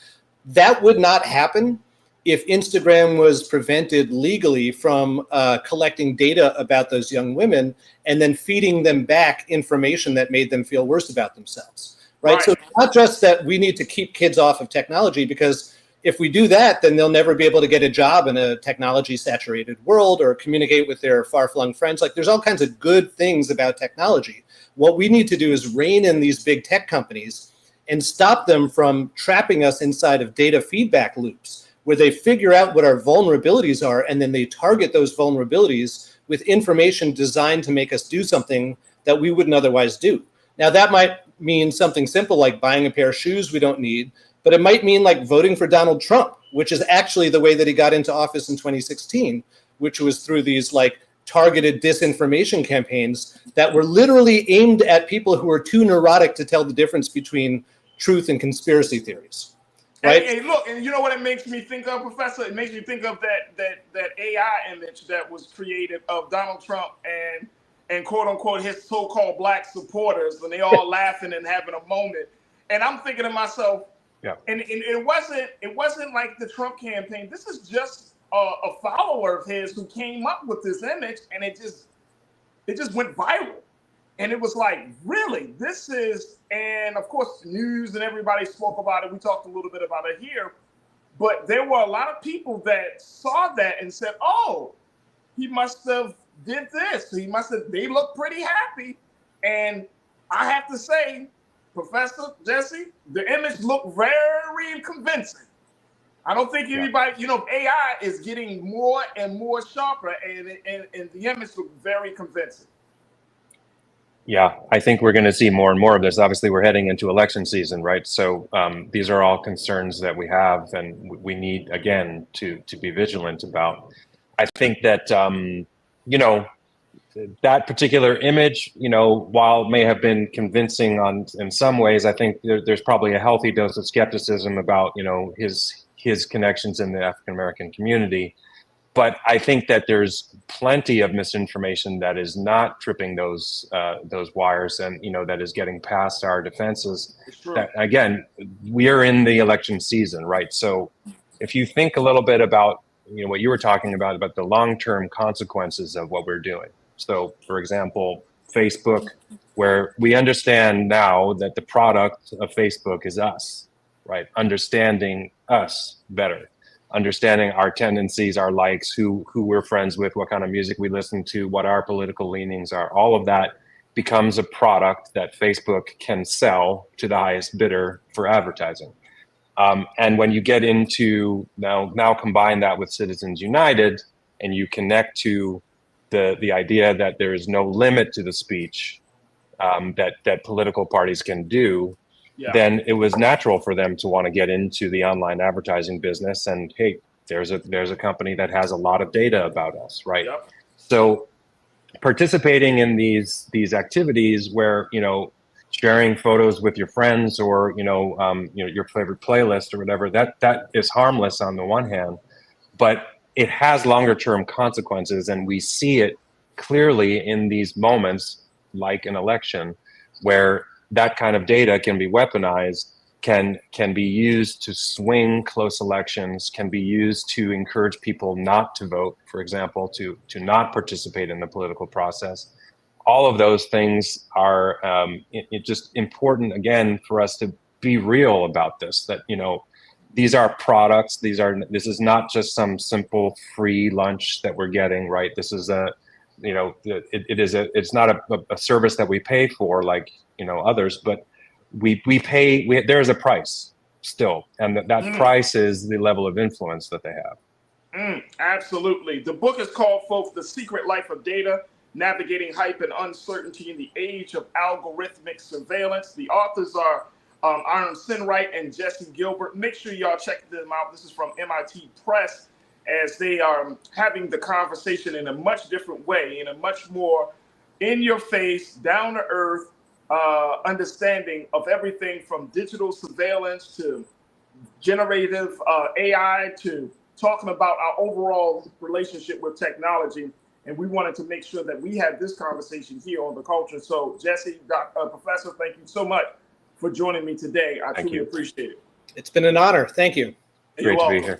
That would not happen if Instagram was prevented legally from collecting data about those young women and then feeding them back information that made them feel worse about themselves, right? So it's not just that we need to keep kids off of technology, because if we do that, then they'll never be able to get a job in a technology-saturated world or communicate with their far-flung friends. Like, there's all kinds of good things about technology. What we need to do is rein in these big tech companies and stop them from trapping us inside of data feedback loops, where they figure out what our vulnerabilities are, and then they target those vulnerabilities with information designed to make us do something that we wouldn't otherwise do. Now, that might mean something simple like buying a pair of shoes we don't need, but it might mean like voting for Donald Trump, which is actually the way that he got into office in 2016, which was through these like targeted disinformation campaigns that were literally aimed at people who were too neurotic to tell the difference between truth and conspiracy theories. Right? Hey, look, and you know what it makes me think of, Professor? It makes me think of that AI image that was created of Donald Trump and quote unquote his so-called black supporters, and they all laughing and having a moment. And I'm thinking to myself, and it wasn't like the Trump campaign. This is just a follower of his who came up with this image, and it just went viral. And it was like, really, this is, and of course, news and everybody spoke about it. We talked a little bit about it here, but there were a lot of people that saw that and said, oh, he must have did this. They look pretty happy. And I have to say, Professor Jesse, the image looked very convincing. I don't think anybody, AI is getting more and more sharper, and the image looked very convincing. Yeah, I think we're going to see more and more of this. Obviously, we're heading into election season, right? So these are all concerns that we have, and we need, again, to be vigilant about. I think that, that particular image, while it may have been convincing in some ways, I think there's probably a healthy dose of skepticism about, his connections in the African American community. But I think that there's plenty of misinformation that is not tripping those wires, and that is getting past our defenses. That, again, we are in the election season, right? So if you think a little bit about what you were talking about the long-term consequences of what we're doing. So, for example, Facebook, where we understand now that the product of Facebook is us, right? Understanding us better. Understanding our tendencies, our likes, who we're friends with, what kind of music we listen to, what our political leanings are. All of that becomes a product that Facebook can sell to the highest bidder for advertising. And when you get into now combine that with Citizens United, and you connect to the idea that there is no limit to the speech that political parties can do. Then it was natural for them to want to get into the online advertising business. And hey, there's a company that has a lot of data about us, right? So participating in these activities where sharing photos with your friends or your favorite playlist or whatever, that is harmless on the one hand, but it has longer term consequences, and we see it clearly in these moments like an election where that kind of data can be weaponized, can be used to swing close elections, can be used to encourage people not to vote, for example, to not participate in the political process. All of those things are just important, again, for us to be real about this, that, these are products. This is not just some simple free lunch that we're getting, right? This is it's not a service that we pay for like, others, but we pay, there is a price still. And that price is the level of influence that they have. Absolutely. The book is called, folks, The Secret Life of Data, Navigating Hype and Uncertainty in the Age of Algorithmic Surveillance. The authors are Aaron Sinwright and Jesse Gilbert. Make sure y'all check them out. This is from MIT Press, as they are having the conversation in a much different way, in a much more in-your-face, down-to-earth understanding of everything from digital surveillance to generative AI to talking about our overall relationship with technology. And we wanted to make sure that we had this conversation here on The Culture. So Jesse, Professor, thank you so much for joining me today. I truly appreciate it. It's been an honor. Thank you. Great to be here.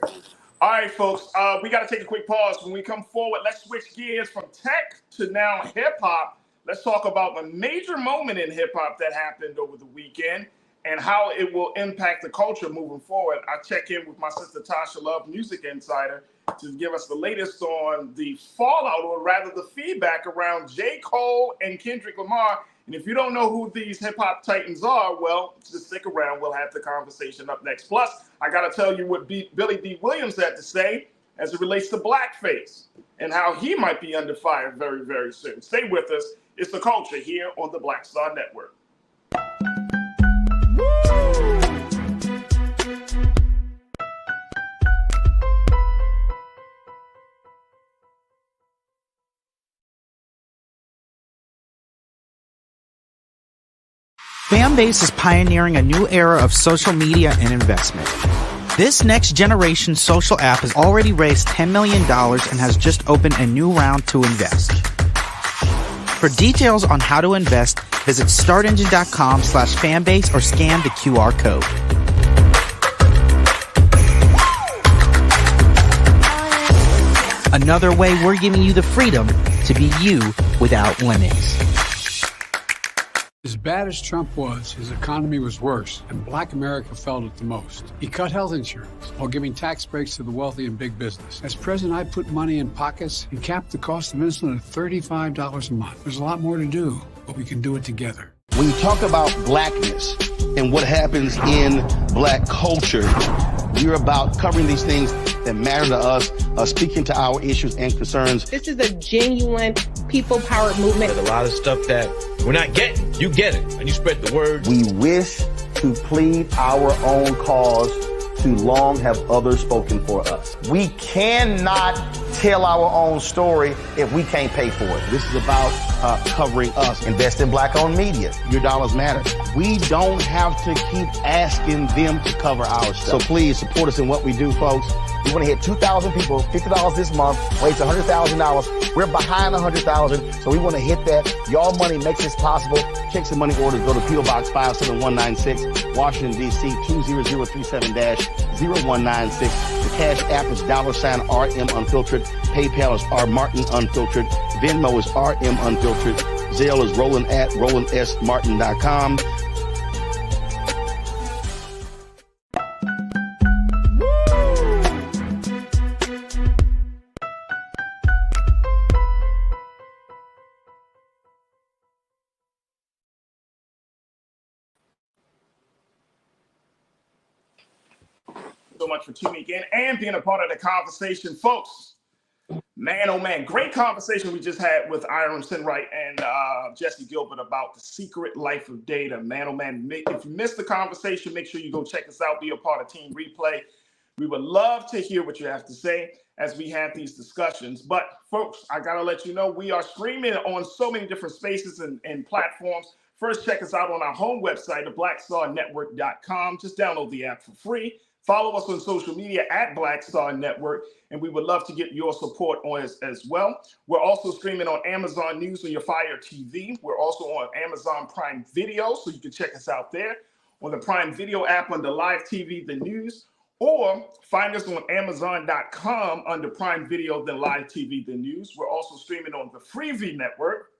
All right, folks, we got to take a quick pause. When we come forward, let's switch gears from tech to now hip hop. Let's talk about a major moment in hip hop that happened over the weekend and how it will impact the culture moving forward. I check in with my sister Tasha Love, Music Insider, to give us the latest on the fallout, or rather the feedback around JCole and Kendrick Lamar. And if you don't know who these hip-hop titans are, well, just stick around. We'll have the conversation up next. Plus, I got to tell you what Billy D. Williams had to say as it relates to blackface and how he might be under fire very, very soon. Stay with us. It's The Culture here on the Black Star Network. Fanbase is pioneering a new era of social media and investment. This next generation social app has already raised $10 million and has just opened a new round to invest. For details on how to invest, visit startengine.com/fanbase or scan the QR code. Another way we're giving you the freedom to be you without limits. As bad as Trump was, his economy was worse, and Black America felt it the most. He cut health insurance while giving tax breaks to the wealthy and big business. As president, I put money in pockets and capped the cost of insulin at $35 a month. There's a lot more to do, but we can do it together. When you talk about blackness and what happens in black culture, we're about covering these things that matter to us, speaking to our issues and concerns. This is a genuine people-powered movement. There's a lot of stuff that we're not getting. You get it, and you spread the word. We wish to plead our own cause, to long have others spoken for us. We cannot tell our own story if we can't pay for it. This is about covering us. Invest in black-owned media. Your dollars matter. We don't have to keep asking them to cover our stuff. So please support us in what we do, folks. We want to hit 2,000 people, $50 this month, raise $100,000. We're behind 100,000, so we want to hit that. Y'all money makes this possible. Check some money orders. Go to P.O. Box 57196, Washington, D.C. 20037-0196. The Cash App is $RM Unfiltered. PayPal is R Martin Unfiltered. Venmo is RM Unfiltered. Zelle is Roland@RolandSMartin.com. So much for tuning in and being a part of the conversation, folks. Man, oh man, great conversation we just had with Aaron Sinwright and Jesse Gilbert about the secret life of data. Man, oh man, if you missed the conversation, make sure you go check us out, be a part of Team Replay. We would love to hear what you have to say as we have these discussions. But folks, I gotta let you know, we are streaming on so many different spaces and platforms. First, check us out on our home website, theblackstarnetwork.com. Just download the app for free. Follow us on social media at Black Star Network, and we would love to get your support on us as well. We're also streaming on Amazon News on your Fire TV. We're also on Amazon Prime Video, so you can check us out there. On the Prime Video app under Live TV, The News, or find us on Amazon.com under Prime Video, then Live TV, The News. We're also streaming on the Freevee Network,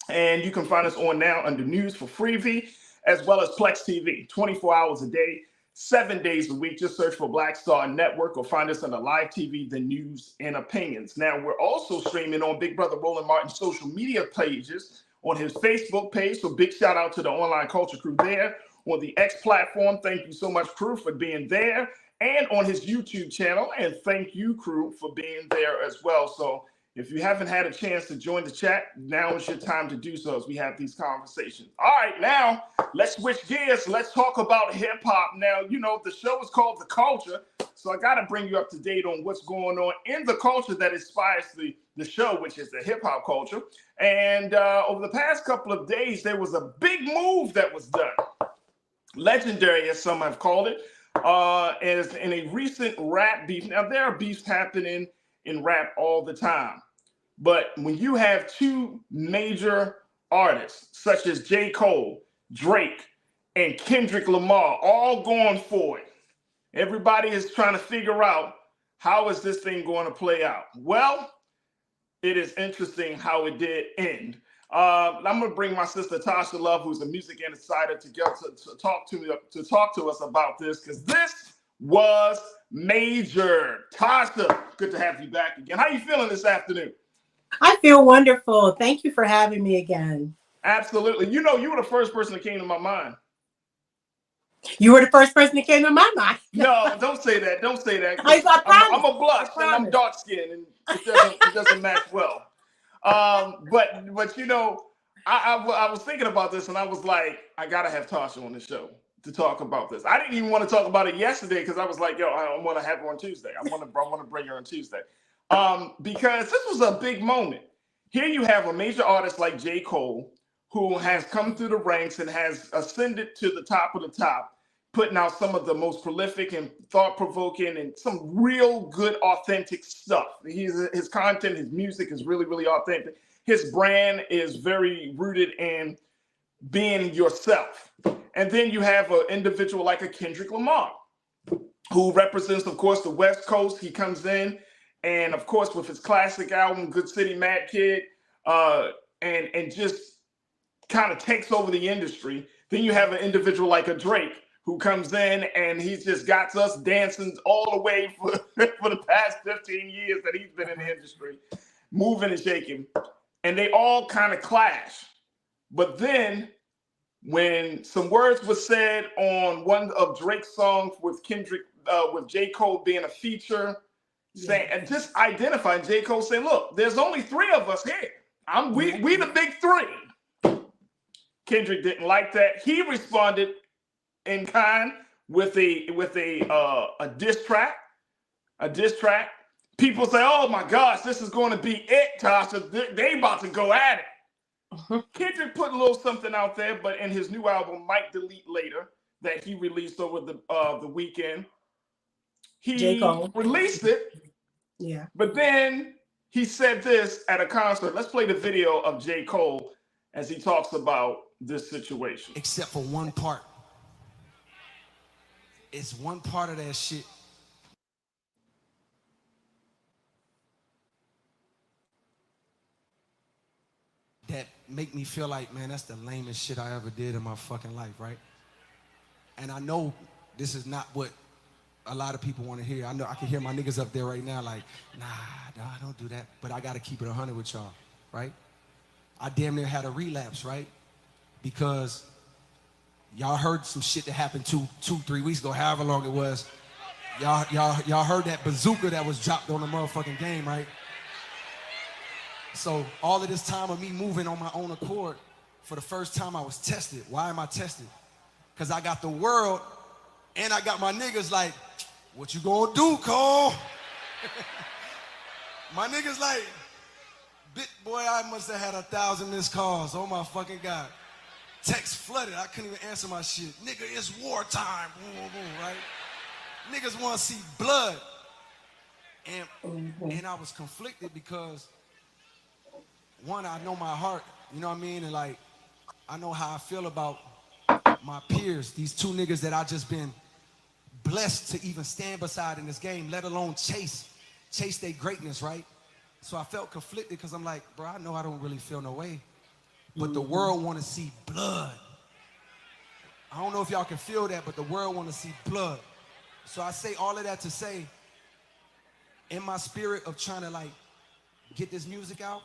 and you can find us on now under News for Freevee, as well as Plex TV, 24 hours a day, 7 days a week. Just search for Black Star Network or find us on the live TV, the news and opinions. Now, we're also streaming on Big Brother Roland Martin's social media pages, on his Facebook page. So big shout out to the online culture crew there. On the X platform, thank you so much, crew, for being there. And on his YouTube channel. And thank you, crew, for being there as well. So if you haven't had a chance to join the chat, now is your time to do so as we have these conversations. All right, now let's switch gears. Let's talk about hip hop. Now, you know, the show is called The Culture, so I got to bring you up to date on what's going on in the culture that inspires the show, which is the hip hop culture. And over the past couple of days, there was a big move that was done. Legendary, as some have called it, as in a recent rap beef. Now, there are beefs happening in rap all the time. But when you have two major artists, such as JCole, Drake, and Kendrick Lamar, all going for it, everybody is trying to figure out, how is this thing going to play out? Well, it is interesting how it did end. I'm going to bring my sister Tasha Love, who's a music insider, together to talk to us about this, because this was major. Tasha, good to have you back again. How you feeling this afternoon? I feel wonderful. Thank you for having me again. Absolutely. You know, you were the first person that came to my mind. You were the first person that came to my mind. No, don't say that. Don't say that. I'm a blush and I'm dark skinned and it doesn't match well. But you know, I was thinking about this and I was like, I gotta have Tasha on the show to talk about this. I didn't even want to talk about it yesterday because I was like, yo, I want to have her on Tuesday. I want to bring her on Tuesday. Because this was a big moment. Here you have a major artist like JCole, who has come through the ranks and has ascended to the top of the top, putting out some of the most prolific and thought-provoking and some real good, authentic stuff. His content, his music is really, really authentic. His brand is very rooted in being yourself. And then you have an individual like a Kendrick Lamar, who represents, of course, the West Coast. He comes in, and of course, with his classic album, Good City, Mad Kid, and just kind of takes over the industry. Then you have an individual like a Drake, who comes in and he's just got us dancing all the way for the past 15 years that he's been in the industry, moving and shaking. And they all kind of clash. But then when some words were said on one of Drake's songs with Kendrick, with JCole being a feature, saying, and just identifying JCole saying, look, there's only three of us here. We the big three. Kendrick didn't like that. He responded in kind with a diss track. A diss track. People say, oh my gosh, this is going to be it, Tasha. They about to go at it. Kendrick put a little something out there, but in his new album, Might Delete Later, that he released over the weekend, he released it. Yeah. But then he said this at a concert. Let's play the video of JCole as he talks about this situation. Except for one part. It's one part of that shit. That make me feel like, man, that's the lamest shit I ever did in my fucking life, right? And I know this is not what a lot of people want to hear. I know I can hear my niggas up there right now like, nah, don't do that. But I got to keep it 100 with y'all, right? I damn near had a relapse, right? Because y'all heard some shit that happened 2-3 weeks ago, however long it was. Y'all heard that bazooka that was dropped on the motherfucking game, right? So all of this time of me moving on my own accord, for the first time I was tested. Why am I tested? Because I got the world and I got my niggas like, what you gonna do, Cole? My niggas like, boy, I must have had 1,000 missed calls. Oh my fucking God. Text flooded, I couldn't even answer my shit. Nigga, it's wartime, boom, boom, boom, right? Niggas wanna see blood. And I was conflicted because, one, I know my heart, you know what I mean? And like, I know how I feel about my peers, these two niggas that I just been blessed to even stand beside in this game, let alone chase their greatness, right? So I felt conflicted because I'm like, bro, I know I don't really feel no way, but the world want to see blood. I don't know if y'all can feel that, but the world want to see blood. So I say all of that to say, in my spirit of trying to like get this music out,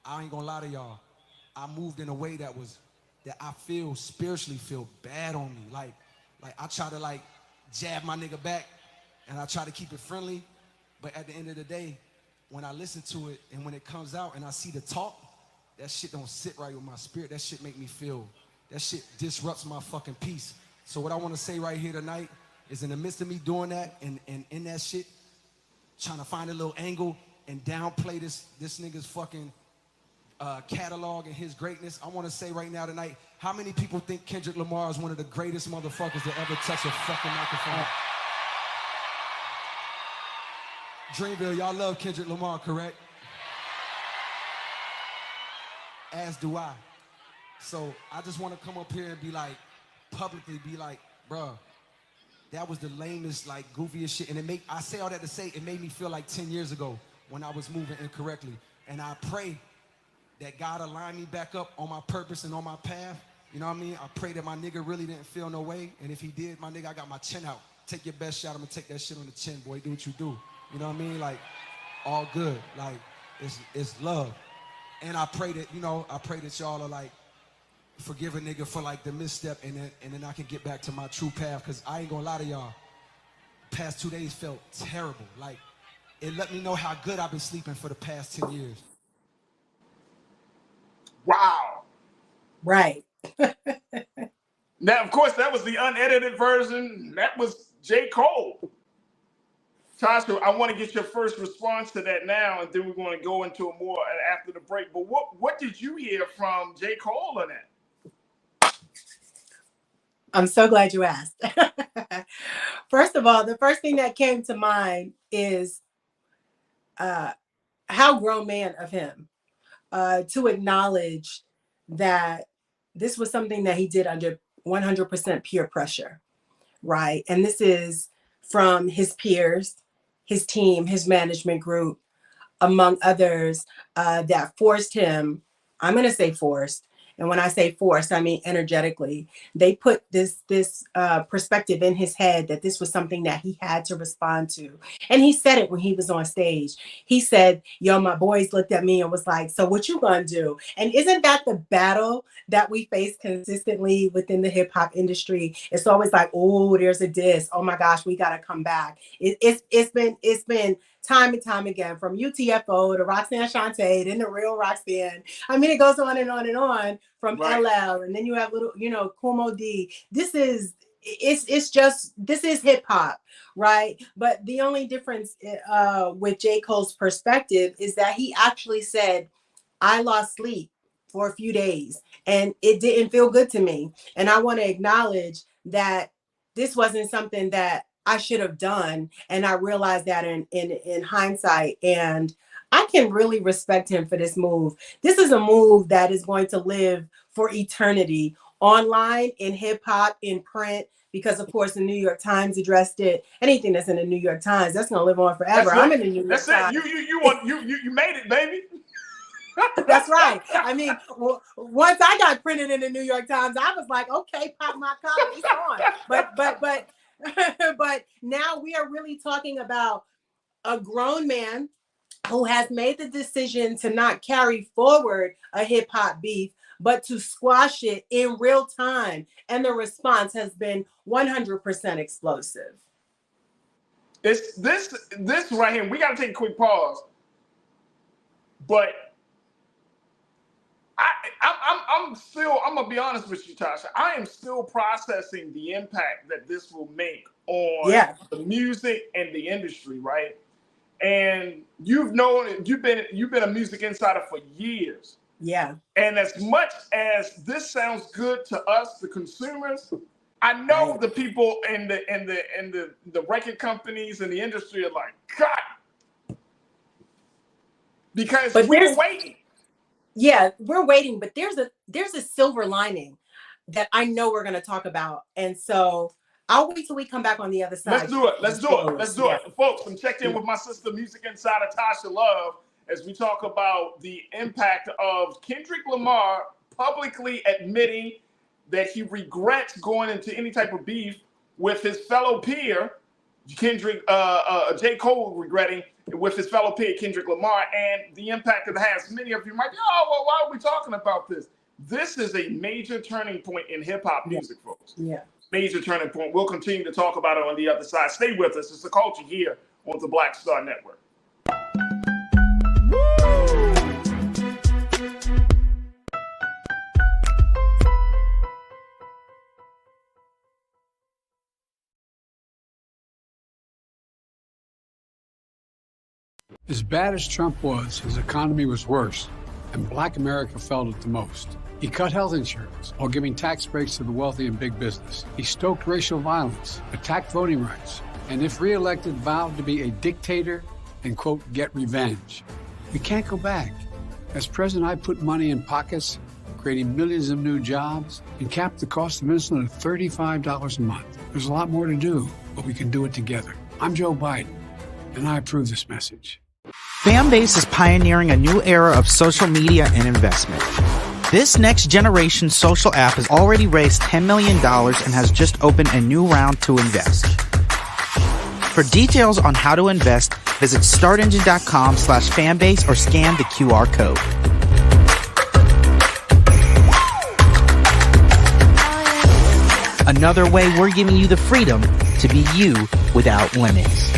I ain't gonna lie to y'all. I moved in a way that I feel spiritually feel bad on me. Like I try to like jab my nigga back and I try to keep it friendly. But at the end of the day, when I listen to it and when it comes out and I see the talk, that shit don't sit right with my spirit. That shit make me feel, that shit disrupts my fucking peace. So what I want to say right here tonight is in the midst of me doing that and in that shit, trying to find a little angle and downplay this nigga's fucking catalog and his greatness, I want to say right now tonight, how many people think Kendrick Lamar is one of the greatest motherfuckers to ever touch a fucking microphone? Dreamville, y'all love Kendrick Lamar, correct? As do I. So I just want to come up here and be like, publicly be like, bruh, that was the lamest, like, goofiest shit. And I say all that to say, it made me feel like 10 years ago when I was moving incorrectly. And I pray that God align me back up on my purpose and on my path. You know what I mean? I pray that my nigga really didn't feel no way. And if he did, my nigga, I got my chin out. Take your best shot. I'm gonna take that shit on the chin, boy. Do what you do. You know what I mean? Like, all good. Like, it's love. And I pray that, y'all are like, forgive a nigga for like the misstep and then I can get back to my true path. Cause I ain't gonna lie to y'all. Past 2 days felt terrible. Like, it let me know how good I've been sleeping for the past 10 years. Wow. Right. Now, of course, that was the unedited version. That was JCole. Tasha, I want to get your first response to that now, and then we're going to go into it more after the break. But what did you hear from JCole on that? I'm so glad you asked. First of all, the first thing that came to mind is how grown man of him to acknowledge that this was something that he did under 100% peer pressure, right? And this is from his peers, his team, his management group, among others, that forced him, I'm going to say forced, and when I say forced, I mean energetically. They put this perspective in his head that this was something that he had to respond to. And he said it when he was on stage. He said, yo, my boys looked at me and was like, so what you gonna do? And isn't that the battle that we face consistently within the hip hop industry? It's always like, oh, there's a diss. Oh my gosh, we gotta come back. It's been time and time again, from UTFO to Roxanne Shante, then the real Roxanne. I mean, it goes on and on and on, from right. LL, and then you have little, Kumo D. This is hip hop, right? But the only difference with J. Cole's perspective is that he actually said, I lost sleep for a few days and it didn't feel good to me. And I want to acknowledge that this wasn't something that I should have done. And I realized that in hindsight, and I can really respect him for this move. This is a move that is going to live for eternity online, in hip hop, in print, because of course the New York Times addressed it. Anything that's in the New York Times, that's gonna live on forever. I'm in the New York Times. You made it, baby. That's right. I mean, once I got printed in the New York Times, I was like, okay, pop my collar, it's on. But now we are really talking about a grown man who has made the decision to not carry forward a hip hop beef, but to squash it in real time. And the response has been 100% explosive. This right here, we got to take a quick pause. But I'm gonna be honest with you, Tasha. I am still processing the impact that this will make on the music and the industry, right? And you've been a music insider for years. Yeah. And as much as this sounds good to us, the consumers, I know the people in the record companies and the industry are like, God, because we're waiting. Yeah, we're waiting, but there's a silver lining that I know we're going to talk about. And so I'll wait till we come back on the other side. Let's do it. Folks, I'm checked in with my sister, music insider Tasha Love, as we talk about the impact of Kendrick Lamar publicly admitting that he regrets going into any type of beef with his fellow peer, Kendrick, JCole regretting with his fellow peer, Kendrick Lamar, and the impact it has. Many of you might be, oh, well, why are we talking about this? This is a major turning point in hip-hop music, folks. Yeah. Major turning point. We'll continue to talk about it on the other side. Stay with us. It's the culture here on the Black Star Network. As bad as Trump was, his economy was worse, and Black America felt it the most. He cut health insurance while giving tax breaks to the wealthy and big business. He stoked racial violence, attacked voting rights, and if reelected, vowed to be a dictator and, quote, get revenge. We can't go back. As president, I put money in pockets, creating millions of new jobs, and capped the cost of insulin at $35 a month. There's a lot more to do, but we can do it together. I'm Joe Biden, and I approve this message. Fanbase is pioneering a new era of social media and investment. This next generation social app has already raised $10 million and has just opened a new round to invest. For details on how to invest, visit startengine.com/fanbase or scan the QR code. Another way we're giving you the freedom to be you without limits.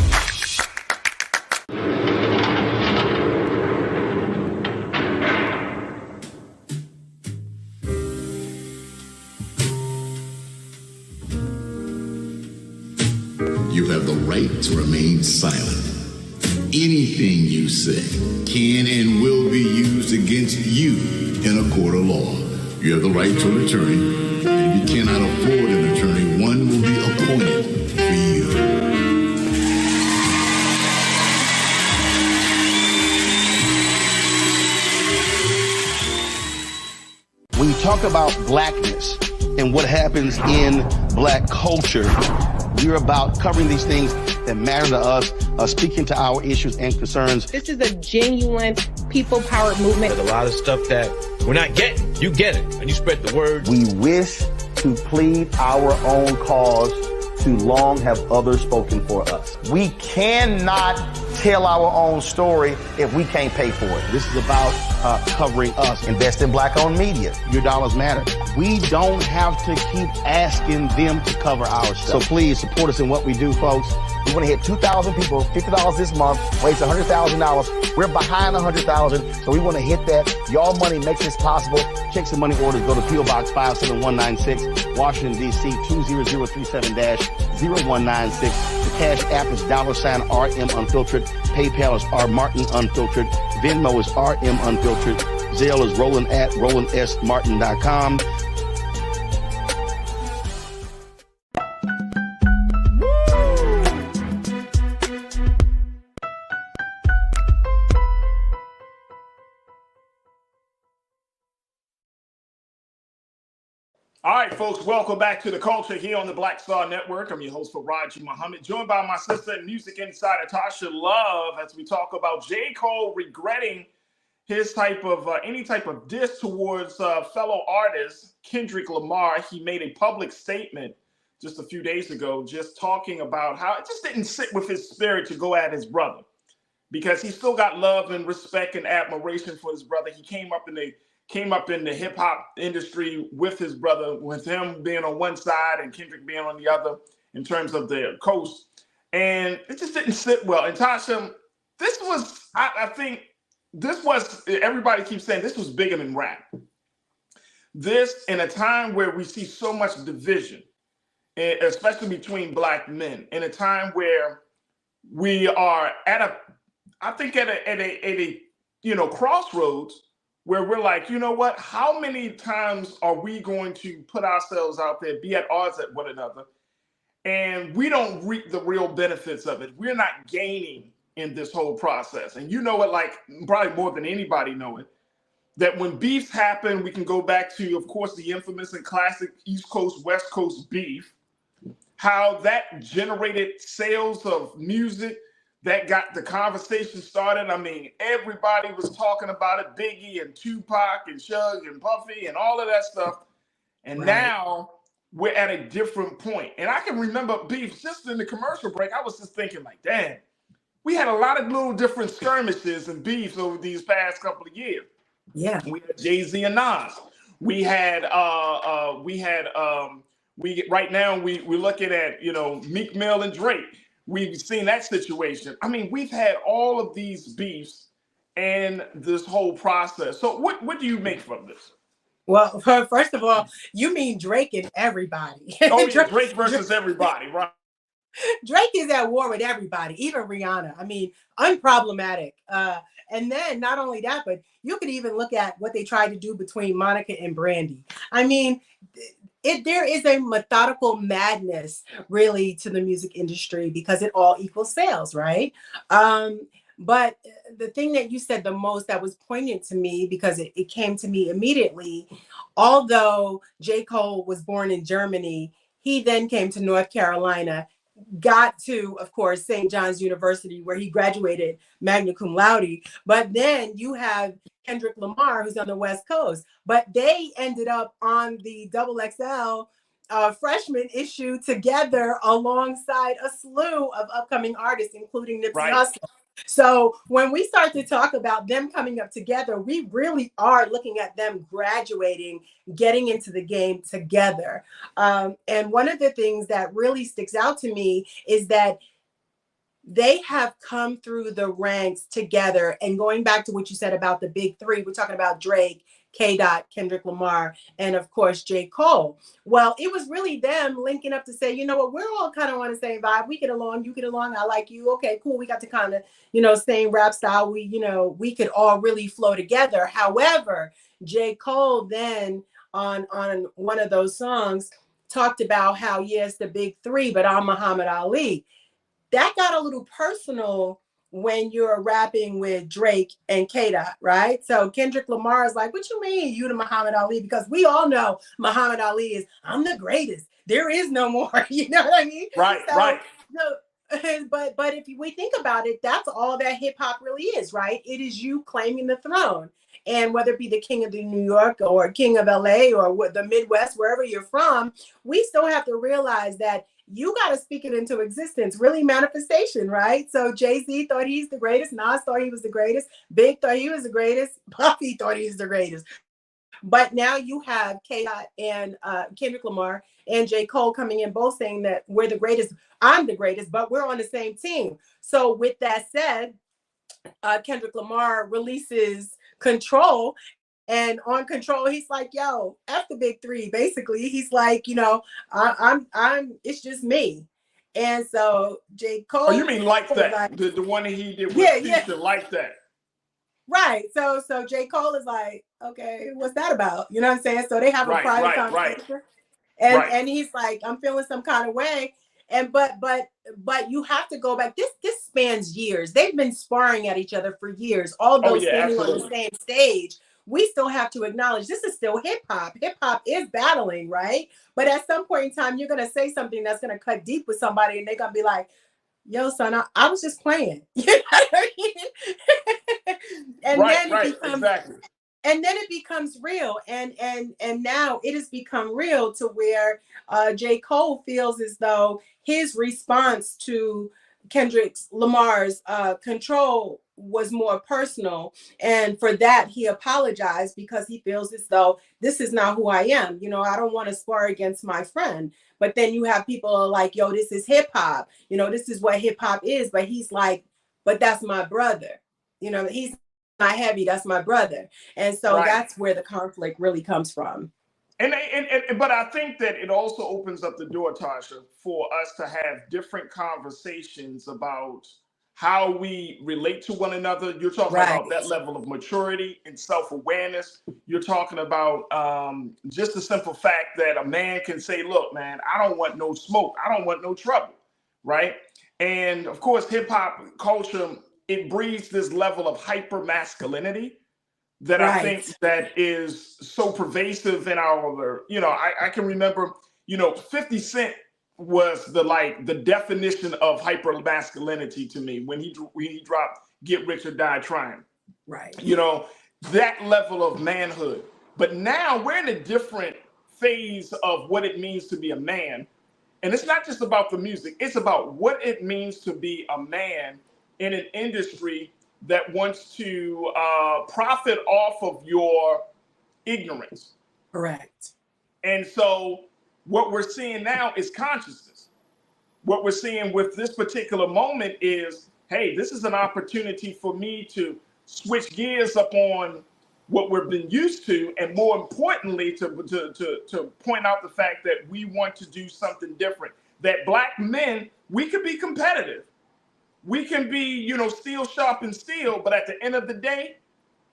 You have the right to remain silent. Anything you say can and will be used against you in a court of law. You have the right to an attorney, and if you cannot afford an attorney, one will be appointed for you. When you talk about blackness and what happens in black culture, we're about covering these things that matter to us, speaking to our issues and concerns. This is a genuine people-powered movement. There's a lot of stuff that we're not getting. You get it, and you spread the word. We wish to plead our own cause. Too long have others spoken for us. We cannot tell our own story if we can't pay for it. This is about covering us. Invest in black-owned media. Your dollars matter. We don't have to keep asking them to cover our stuff. So please support us in what we do, folks. We want to hit 2,000 people, $50 this month, raise $100,000. We're behind 100,000, so we want to hit that. Y'all money makes this possible. Check some money orders. Go to P.O. Box 57196, Washington, D.C. 20037-0196. The Cash App is $RM Unfiltered. PayPal is R Martin Unfiltered. Venmo is RM Unfiltered. Zelle is Roland at RolandSMartin.com. All right, folks, welcome back to the culture here on the Black Star Network. I'm your host, Farajii Muhammad, joined by my sister and music insider, Tasha Love, as we talk about JCole regretting his any type of diss towards fellow artist Kendrick Lamar. He made a public statement just a few days ago, just talking about how it just didn't sit with his spirit to go at his brother, because he still got love and respect and admiration for his brother. He came up in the hip hop industry with his brother, with him being on one side and Kendrick being on the other in terms of the coast. And it just didn't sit well. And Tasha, this was, I think this was, everybody keeps saying this was bigger than rap. This, in a time where we see so much division, especially between black men, in a time where we are at a crossroads, where we're like, you know what? How many times are we going to put ourselves out there, be at odds at one another, and we don't reap the real benefits of it? We're not gaining in this whole process. And you know it, like probably more than anybody know it, that when beefs happen, we can go back to, of course, the infamous and classic East Coast, West Coast beef, how that generated sales of music, that got the conversation started. I mean, everybody was talking about it, Biggie and Tupac and Shug and Puffy and all of that stuff. And Right. now we're at a different point. And I can remember beef just in the commercial break. I was just thinking like, damn, we had a lot of little different skirmishes and beefs over these past couple of years. Yeah. We had Jay-Z and Nas. We had right now we're looking at, you know, Meek Mill and Drake. We've seen that situation. I mean, we've had all of these beefs and this whole process. So what do you make from this? Well, first of all, you mean Drake and everybody. Oh yeah, Drake versus everybody, right? Drake is at war with everybody, even Rihanna. I mean, unproblematic. And then not only that, but you could even look at what they tried to do between Monica and Brandy. I mean, there is a methodical madness really to the music industry because it all equals sales, right? But the thing that you said the most that was poignant to me, because it came to me immediately, although JCole was born in Germany, he then came to North Carolina, got to, of course, St. John's University, where he graduated magna cum laude. But then you have Kendrick Lamar, who's on the West Coast. But they ended up on the XXL freshman issue together alongside a slew of upcoming artists, including Nipsey Hussle. So when we start to talk about them coming up together, we really are looking at them graduating, getting into the game together. And one of the things that really sticks out to me is that they have come through the ranks together. And going back to what you said about the big three, we're talking about Drake, K-Dot, Kendrick Lamar, and of course, JCole. Well, it was really them linking up to say, you know what, we're all kind of on the same vibe. We get along, you get along, I like you. Okay, cool. We got the kind of, you know, same rap style. We could all really flow together. However, JCole then on one of those songs talked about how, yes, the big three, but I'm Muhammad Ali. That got a little personal when you're rapping with Drake and K-Dot, right? So Kendrick Lamar is like, what you mean you the Muhammad Ali? Because we all know Muhammad Ali is, I'm the greatest. There is no more. You know what I mean? Right, right. But if we think about it, that's all that hip hop really is, right? It is you claiming the throne. And whether it be the king of New York or king of LA or the Midwest, wherever you're from, we still have to realize that you got to speak it into existence, really manifestation, right? So Jay-Z thought he's the greatest. Nas thought he was the greatest. Big thought he was the greatest. Puffy thought he was the greatest. But now you have K-Dot and Kendrick Lamar and JCole coming in, both saying that we're the greatest. I'm the greatest, but we're on the same team. So with that said, Kendrick Lamar releases Control. And on Control, he's like, yo, F the big three. Basically, he's like, you know, I'm it's just me. And so JCole. Oh, you mean like that? Like, the one that he did with Future, like that. Right. So JCole is like, okay, what's that about? You know what I'm saying? So they have a private conversation. And he's like, I'm feeling some kind of way. And but you have to go back. This spans years. They've been sparring at each other for years, although standing on the same stage. We still have to acknowledge this is still hip hop. Hip hop is battling, right? But at some point in time, you're gonna say something that's gonna cut deep with somebody, and they're gonna be like, "Yo, son, I was just playing." You know what I mean? And then it becomes, and then it becomes real, and now it has become real to where JCole feels as though his response to Kendrick Lamar's Control was more personal, and for that he apologized because he feels as though this is not who I am. You know, I don't want to spar against my friend. But then you have people like, yo, this is hip hop. You know, this is what hip hop is. But he's like, but that's my brother. You know, he's not heavy. That's my brother. And so that's where the conflict really comes from. But I think that it also opens up the door, Tasha, for us to have different conversations about how we relate to one another. You're talking about that level of maturity and self-awareness. You're talking about just the simple fact that a man can say, look, man, I don't want no smoke. I don't want no trouble, right? And of course, hip hop culture, it breeds this level of hyper masculinity that I think that is so pervasive in our, you know, I can remember, you know, 50 Cent was the definition of hyper masculinity to me when he dropped Get Rich or Die Trying. Right. You know, that level of manhood. But now we're in a different phase of what it means to be a man. And it's not just about the music. It's about what it means to be a man in an industry that wants to profit off of your ignorance. Correct. And so what we're seeing now is consciousness. What we're seeing with this particular moment is, hey, this is an opportunity for me to switch gears up on what we've been used to, and more importantly, to point out the fact that we want to do something different. That Black men, we can be competitive. We can be, you know, steel sharpen steel, but at the end of the day,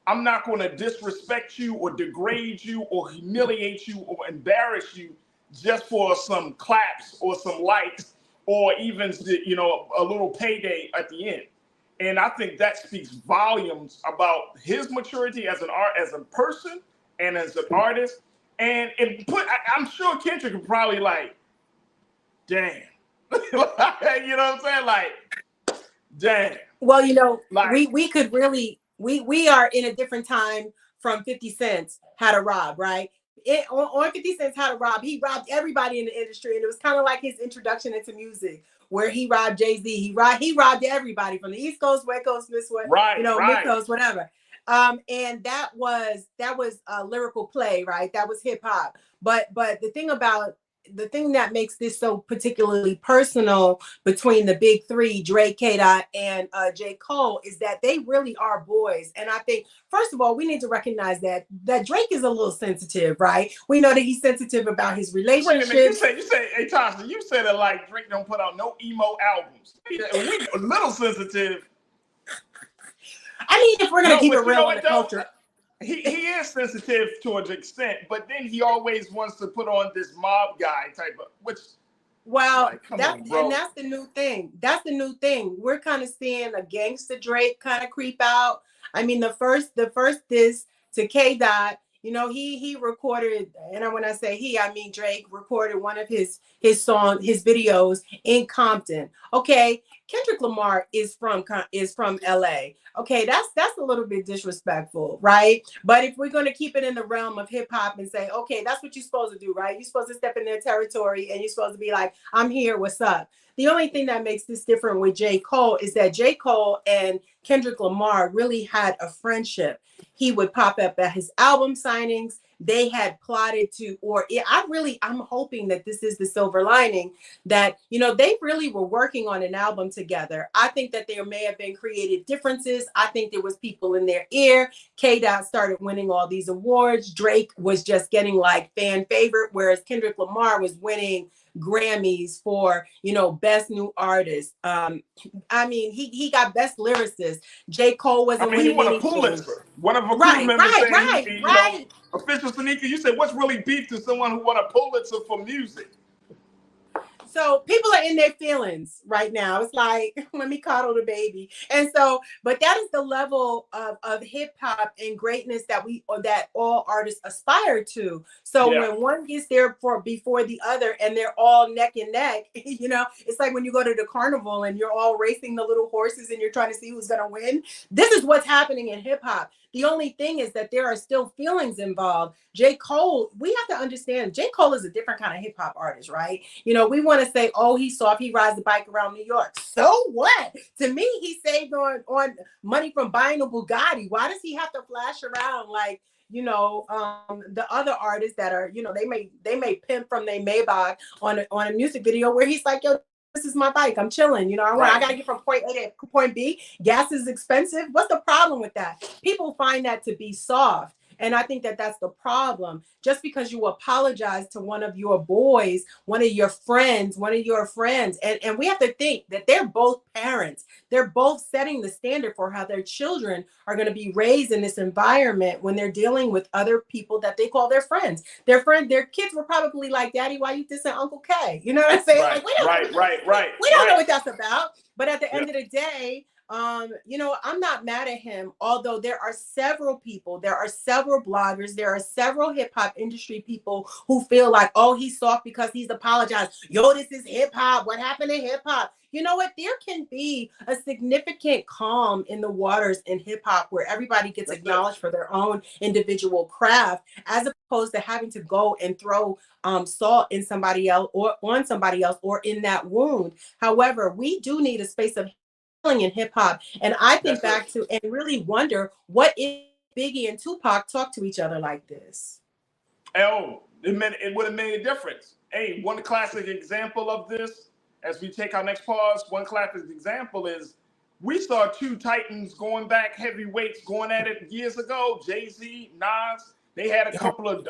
I'm not going to disrespect you or degrade you or humiliate you or embarrass you just for some claps or some likes or even, you know, a little payday at the end. And I think that speaks volumes about his maturity as as a person and as an artist. And I'm sure Kendrick would probably like, damn. You know what I'm saying? Like, damn. Well, you know, like, we could really, we are in a different time from 50 Cent's How to Rob, right? On 50 Cent's How to Rob, he robbed everybody in the industry, and it was kind of like his introduction into music, where he robbed Jay-Z. He robbed everybody from the East Coast, West Coast, Mid Coast, whatever. And that was a lyrical play, right? That was hip hop. But the thing that makes this so particularly personal between the big three, Drake, K-Dot, and JCole, is that they really are boys. And I think, first of all, we need to recognize that Drake is a little sensitive, right? We know that he's sensitive about his relationships. Wait a minute, you say, hey, Tasha, you said that like Drake don't put out no emo albums. We a little sensitive. I mean, if we're going to keep it real in the culture. He is sensitive to an extent, but then he always wants to put on this mob guy type of, which. Well, and that's the new thing. That's the new thing. We're kind of seeing a gangster Drake kind of creep out. I mean, the first diss to K-Dot, you know, he recorded, and when I say he, I mean Drake recorded one of his videos in Compton. Okay, Kendrick Lamar is from LA. Okay, that's a little bit disrespectful, right? But if we're going to keep it in the realm of hip hop and say, okay, that's what you're supposed to do, right? You're supposed to step in their territory and you're supposed to be like, I'm here, what's up? The only thing that makes this different with JCole is that JCole and Kendrick Lamar really had a friendship. He would pop up at his album signings. They had plotted to, I'm hoping that this is the silver lining, that, you know, they really were working on an album together. I think that there may have been creative differences. I think there was people in their ear. K-Dot started winning all these awards. Drake was just getting like fan favorite, whereas Kendrick Lamar was winning Grammys for, you know, best new artist. I mean, he got best lyricist. JCole wasn't winning. He won a Pulitzer. One of a crew members saying, right. Official Sanika, you said, what's really beef to someone who won a Pulitzer for music? So people are in their feelings right now. It's like, let me coddle the baby. And so, but that is the level of hip hop and greatness that all artists aspire to. So when one gets there before the other and they're all neck and neck, you know, it's like when you go to the carnival and you're all racing the little horses and you're trying to see who's going to win. This is what's happening in hip hop. The only thing is that there are still feelings involved. JCole, we have to understand, JCole is a different kind of hip hop artist, right? You know, we want to say, oh, he's soft, he rides the bike around New York. So what? To me, he saved on money from buying a Bugatti. Why does he have to flash around like, you know, the other artists that are, you know, they may pimp from their Maybach on a music video where he's like, yo, this is my bike. I'm chilling. You know, I got to get from point A to point B. Gas is expensive. What's the problem with that? People find that to be soft. And I think that that's the problem. Just because you apologize to one of your boys, one of your friends, and we have to think that they're both parents. They're both setting the standard for how their children are going to be raised in this environment when they're dealing with other people that they call their friends. Their kids were probably like, Daddy, why you dissing Uncle K? You know what I'm saying? Right, like, we don't know what that's about. But at the end of the day, I'm not mad at him, although there are several people, there are several bloggers, there are several hip hop industry people who feel like, oh, he's soft because he's apologized. Yo, this is hip hop. What happened to hip hop? You know what? There can be a significant calm in the waters in hip hop where everybody gets acknowledged for their own individual craft, as opposed to having to go and throw salt in somebody else or on somebody else or in that wound. However, we do need a space of healing in hip hop. And I think back to and really wonder, what if Biggie and Tupac talk to each other like this? Oh, it would have made a difference. Hey, one classic example of this, as we take our next pause, one classic example is we saw two titans going back, heavyweights going at it years ago. Jay-Z, Nas, they had a couple of,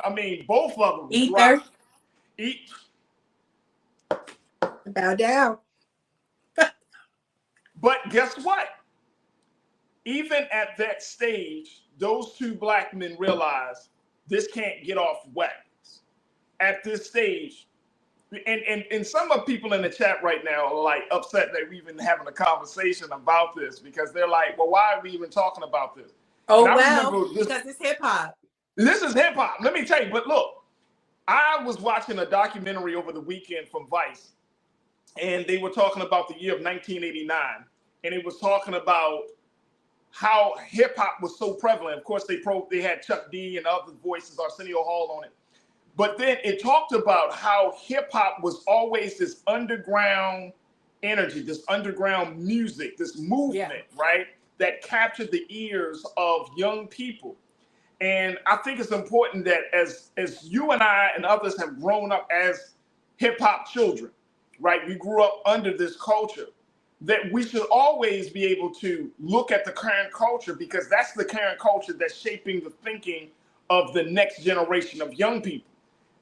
both of them. Ether. Bow down. But guess what? Even at that stage, those two black men realized this can't get off wax. At this stage, and some of people in the chat right now are like upset that we're even having a conversation about this, because they're like, well, why are we even talking about this? Oh, well, because it's hip hop. This is hip hop. Let me tell you, but look, I was watching a documentary over the weekend from Vice, and they were talking about the year of 1989. And it was talking about how hip hop was so prevalent. Of course, they had Chuck D and other voices, Arsenio Hall on it. But then it talked about how hip hop was always this underground energy, this underground music, this movement, right? That captured the ears of young people. And I think it's important that as you and I and others have grown up as hip hop children, right? We grew up under this culture, that we should always be able to look at the current culture, because that's the current culture that's shaping the thinking of the next generation of young people.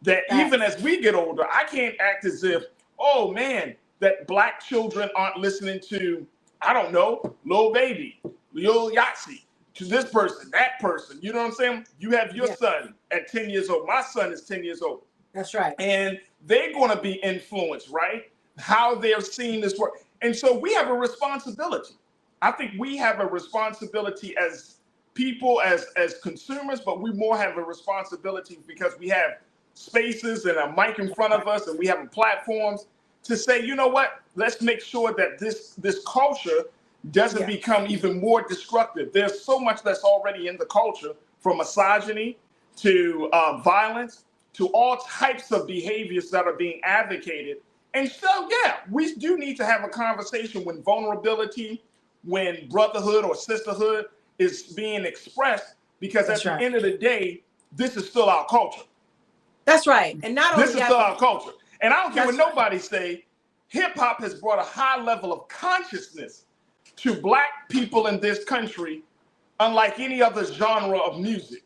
That even as we get older, I can't act as if, oh man, that black children aren't listening to, I don't know, Lil Baby, Lil Yachty, to this person, that person. You know what I'm saying? You have your son at 10 years old. My son is 10 years old. That's right. And they're going to be influenced, right? How they're seeing this work. And so we have a responsibility. I think we have a responsibility as people, as consumers, but we more have a responsibility because we have spaces and a mic in front of us, and we have platforms to say, you know what, let's make sure that this culture doesn't become even more destructive. There's so much that's already in the culture, from misogyny to violence to all types of behaviors that are being advocated. And so, we do need to have a conversation when vulnerability, when brotherhood or sisterhood is being expressed, because at the end of the day, this is still our culture. That's right. And not only this is still our culture. And I don't care what nobody say, hip hop has brought a high level of consciousness to black people in this country, unlike any other genre of music.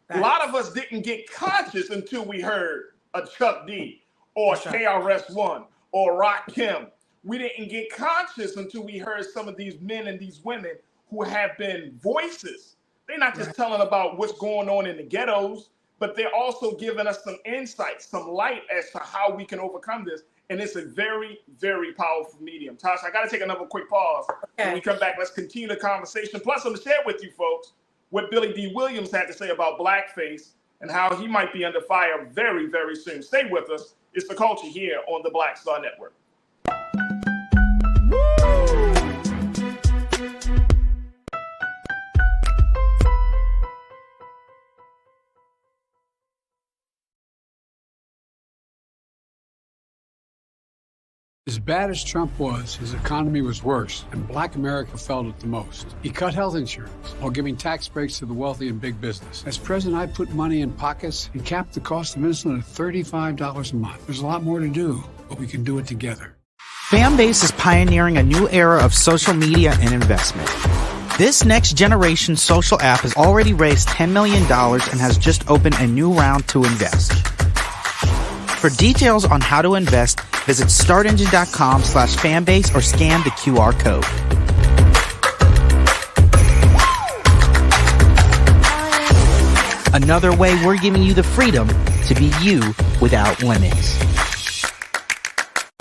A lot of us didn't get conscious until we heard a Chuck D or KRS-One or Rakim. We didn't get conscious until we heard some of these men and these women who have been voices. They're not just telling about what's going on in the ghettos, but they're also giving us some insight, some light as to how we can overcome this. And it's a very, very powerful medium. Tasha, I got to take another quick pause. When we come back, let's continue the conversation. Plus, I'm going to share with you folks what Billy D. Williams had to say about blackface and how he might be under fire very, very soon. Stay with us. It's The Culture here on the Black Star Network. As bad as Trump was, his economy was worse, and black America felt it the most. He cut health insurance while giving tax breaks to the wealthy and big business. As president, I put money in pockets and capped the cost of insulin at $35 a month. There's a lot more to do, but we can do it together. Fanbase is pioneering a new era of social media and investment. This next generation social app has already raised $10 million and has just opened a new round to invest. For details on how to invest, visit startengine.com/fanbase or scan the QR code. Another way we're giving you the freedom to be you without limits.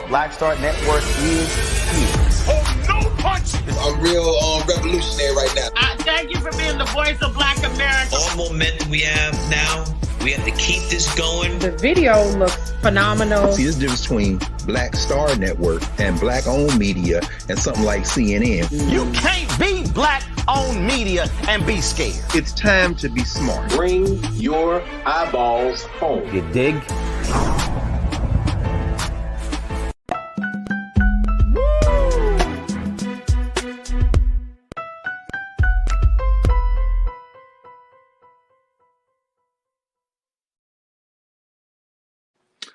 Black Star Network is here. Oh, no punch! The I'm real revolutionary right now. Thank you for being the voice of Black America. All momentum we have now, we have to keep this going. The video looks phenomenal. See, there's a difference between Black Star Network and Black-owned media and something like CNN. You can't be Black-owned media and be scared. It's time to be smart. Bring your eyeballs home. You dig?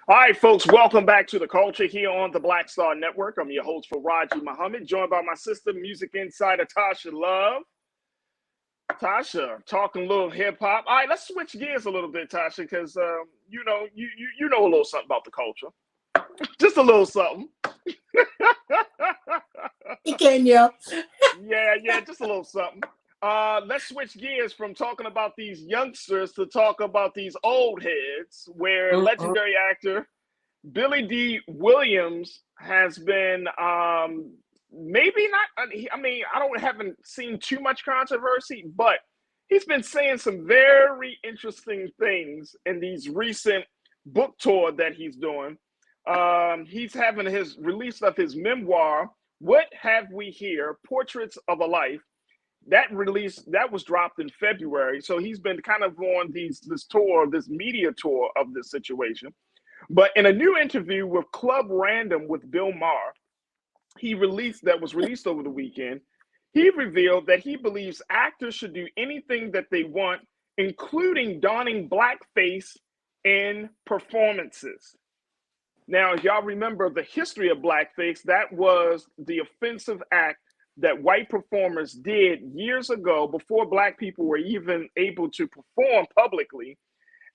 All right, folks, welcome back to The Culture here on the Black Star Network. I'm your host, Farajii Muhammad, joined by my sister, music insider Tasha Love. Tasha, talking a little hip-hop. All right, let's switch gears a little bit, Tasha, because, you know a little something about the culture. Just a little something. Kenya. Yeah, just a little something. Let's switch gears from talking about these youngsters to talk about these old heads, where legendary actor Billy D. Williams has been maybe not. I mean, haven't seen too much controversy, but he's been saying some very interesting things in these recent book tour that he's doing. He's having his release of his memoir, What Have We Here? Portraits of a Life. That was dropped in February. So he's been kind of on this media tour of this situation. But in a new interview with Club Random with Bill Maher, that was released over the weekend, he revealed that he believes actors should do anything that they want, including donning blackface in performances. Now, if y'all remember the history of blackface, that was the offensive act that white performers did years ago before Black people were even able to perform publicly.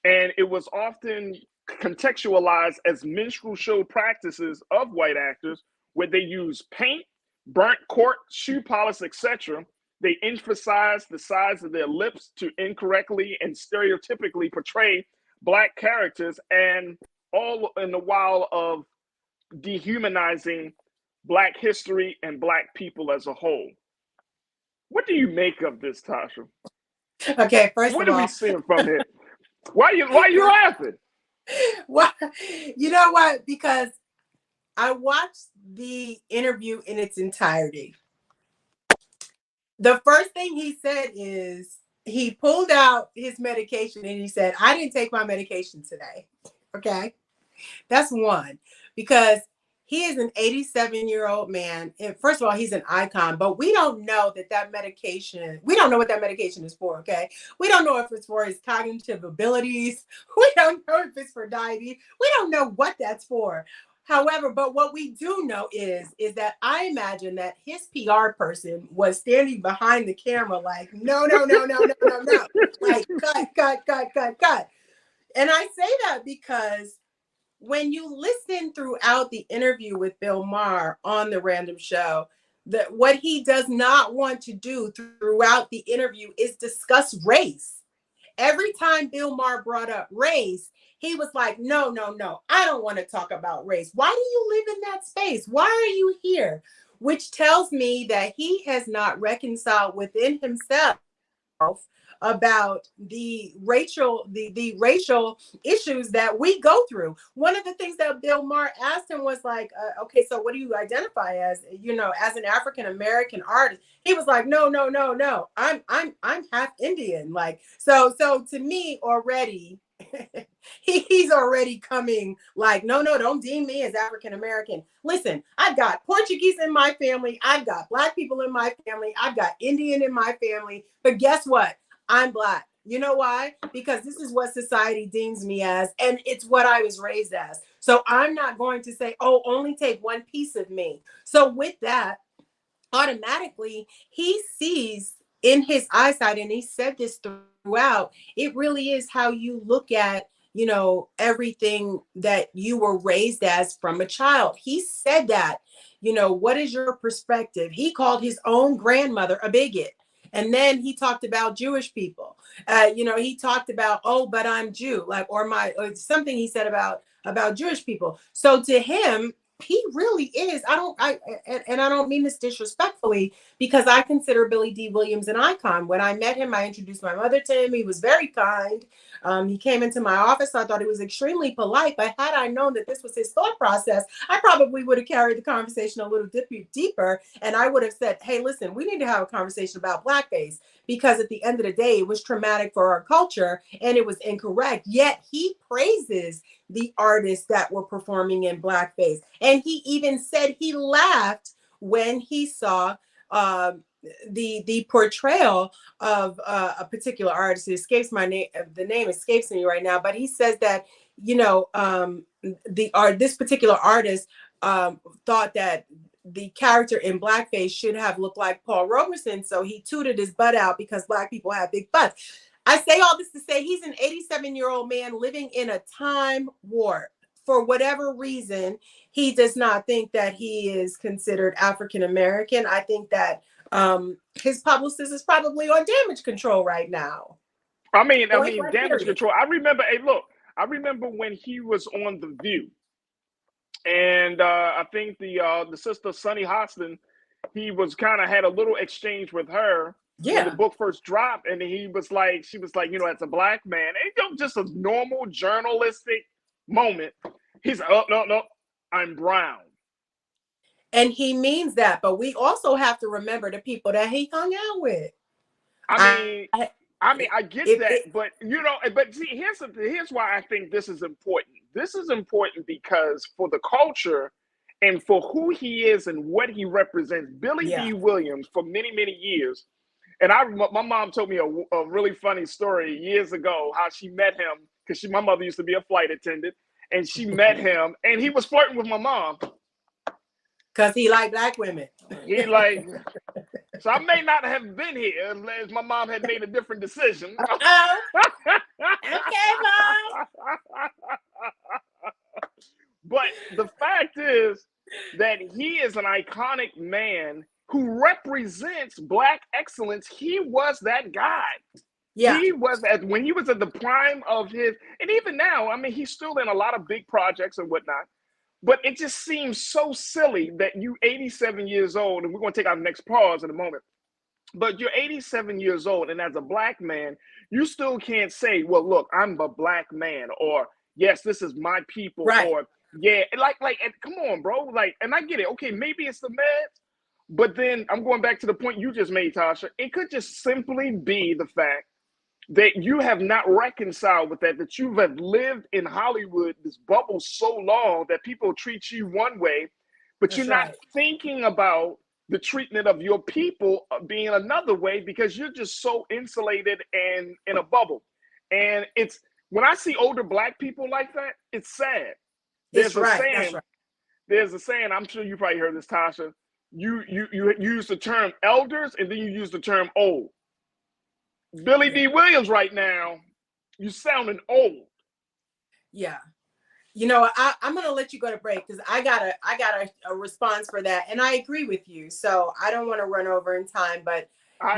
And it was often contextualized as minstrel show practices of white actors, where they use paint, burnt cork, shoe polish, etc. They emphasize the size of their lips to incorrectly and stereotypically portray Black characters, and all in the while of dehumanizing Black history and Black people as a whole. What do you make of this, Tasha? Okay, first what of all, are we seeing from it? Why are you laughing? Why? You know what? Because I watched the interview in its entirety. The first thing he said is he pulled out his medication and he said, "I didn't take my medication today." Okay, that's one, because he is an 87-year-old man. And first of all, he's an icon, but we don't know that medication, we don't know what that medication is for, okay? We don't know if it's for his cognitive abilities. We don't know if it's for diabetes. We don't know what that's for. However, but what we do know is that I imagine that his PR person was standing behind the camera like, no. Like, cut. And I say that because when you listen throughout the interview with Bill Maher on the Random Show, that what he does not want to do throughout the interview is discuss race. Every time Bill Maher brought up race, he was like, no, I don't want to talk about race. Why do you live in that space? Why are you here? Which tells me that he has not reconciled within himself about the racial issues that we go through. One of the things that Bill Maher asked him was like, okay, so what do you identify as, as an African-American artist? He was like, no. I'm half Indian. Like, so to me already, he's already coming like, no, don't deem me as African-American. Listen, I've got Portuguese in my family. I've got Black people in my family. I've got Indian in my family. But guess what? I'm Black. You know why? Because this is what society deems me as, and it's what I was raised as. So I'm not going to say, oh, only take one piece of me. So with that, automatically, he sees in his eyesight, and he said this throughout, it really is how you look at, everything that you were raised as from a child. He said that, what is your perspective? He called his own grandmother a bigot. And then he talked about Jewish people. He talked about, oh, but I'm Jew, or something he said about Jewish people. So to him, he really is. I don't mean this disrespectfully, because I consider Billy D. Williams an icon. When I met him, I introduced my mother to him. He was very kind. He came into my office. I thought he was extremely polite, but had I known that this was his thought process, I probably would have carried the conversation a little deeper. And I would have said, hey, listen, we need to have a conversation about blackface, because at the end of the day, it was traumatic for our culture and it was incorrect. Yet he praises the artists that were performing in blackface. And he even said he laughed when he saw the portrayal of a particular artist. It escapes my name. The name escapes me right now, but he says that, this particular artist thought that the character in blackface should have looked like Paul Robeson. So he tooted his butt out because Black people have big butts. I say all this to say he's an 87-year-old man living in a time warp. For whatever reason, he does not think that he is considered African American. I think that his publicist is probably on damage control right now. I mean, damage control. I remember when he was on The View, and I think the sister Sunny Hostin, he was kind of had a little exchange with her. When the book first dropped, and she was like, as a Black man, and just a normal journalistic moment. He's like, oh, no, I'm brown. And he means that, but we also have to remember the people that he hung out with. I get that, but see, here's why I think this is important. This is important because for the culture and for who he is and what he represents, Billy D. Williams, for many, many years. And my mom told me a really funny story years ago, how she met him, because my mother used to be a flight attendant, and she met him, and he was flirting with my mom. Because he liked Black women. So I may not have been here unless my mom had made a different decision. Okay, Mom. But the fact is that he is an iconic man who represents Black excellence. He was that guy. Yeah. He was, when he was at the prime of his, and even now, I mean, he's still in a lot of big projects and whatnot, but it just seems so silly that you 87 years old, and we're going to take our next pause in a moment, but you're 87 years old, and as a Black man, you still can't say, well, look, I'm a Black man, or yes, this is my people, right. Or yeah, like, come on, bro, and I get it. Okay, maybe it's the meds. But then I'm going back to the point you just made, Tasha. It could just simply be the fact that you have not reconciled with that you have lived in Hollywood, this bubble, so long that people treat you one way, but you're not thinking about the treatment of your people being another way because you're just so insulated and in a bubble. And it's, when I see older Black people like that, it's sad. There's a saying, I'm sure you probably heard this, Tasha. You use the term elders, and then you use the term old. Billy D. Williams right now, you sounding old. Yeah. I'm going to let you go to break because I got a response for that. And I agree with you. So I don't want to run over in time, but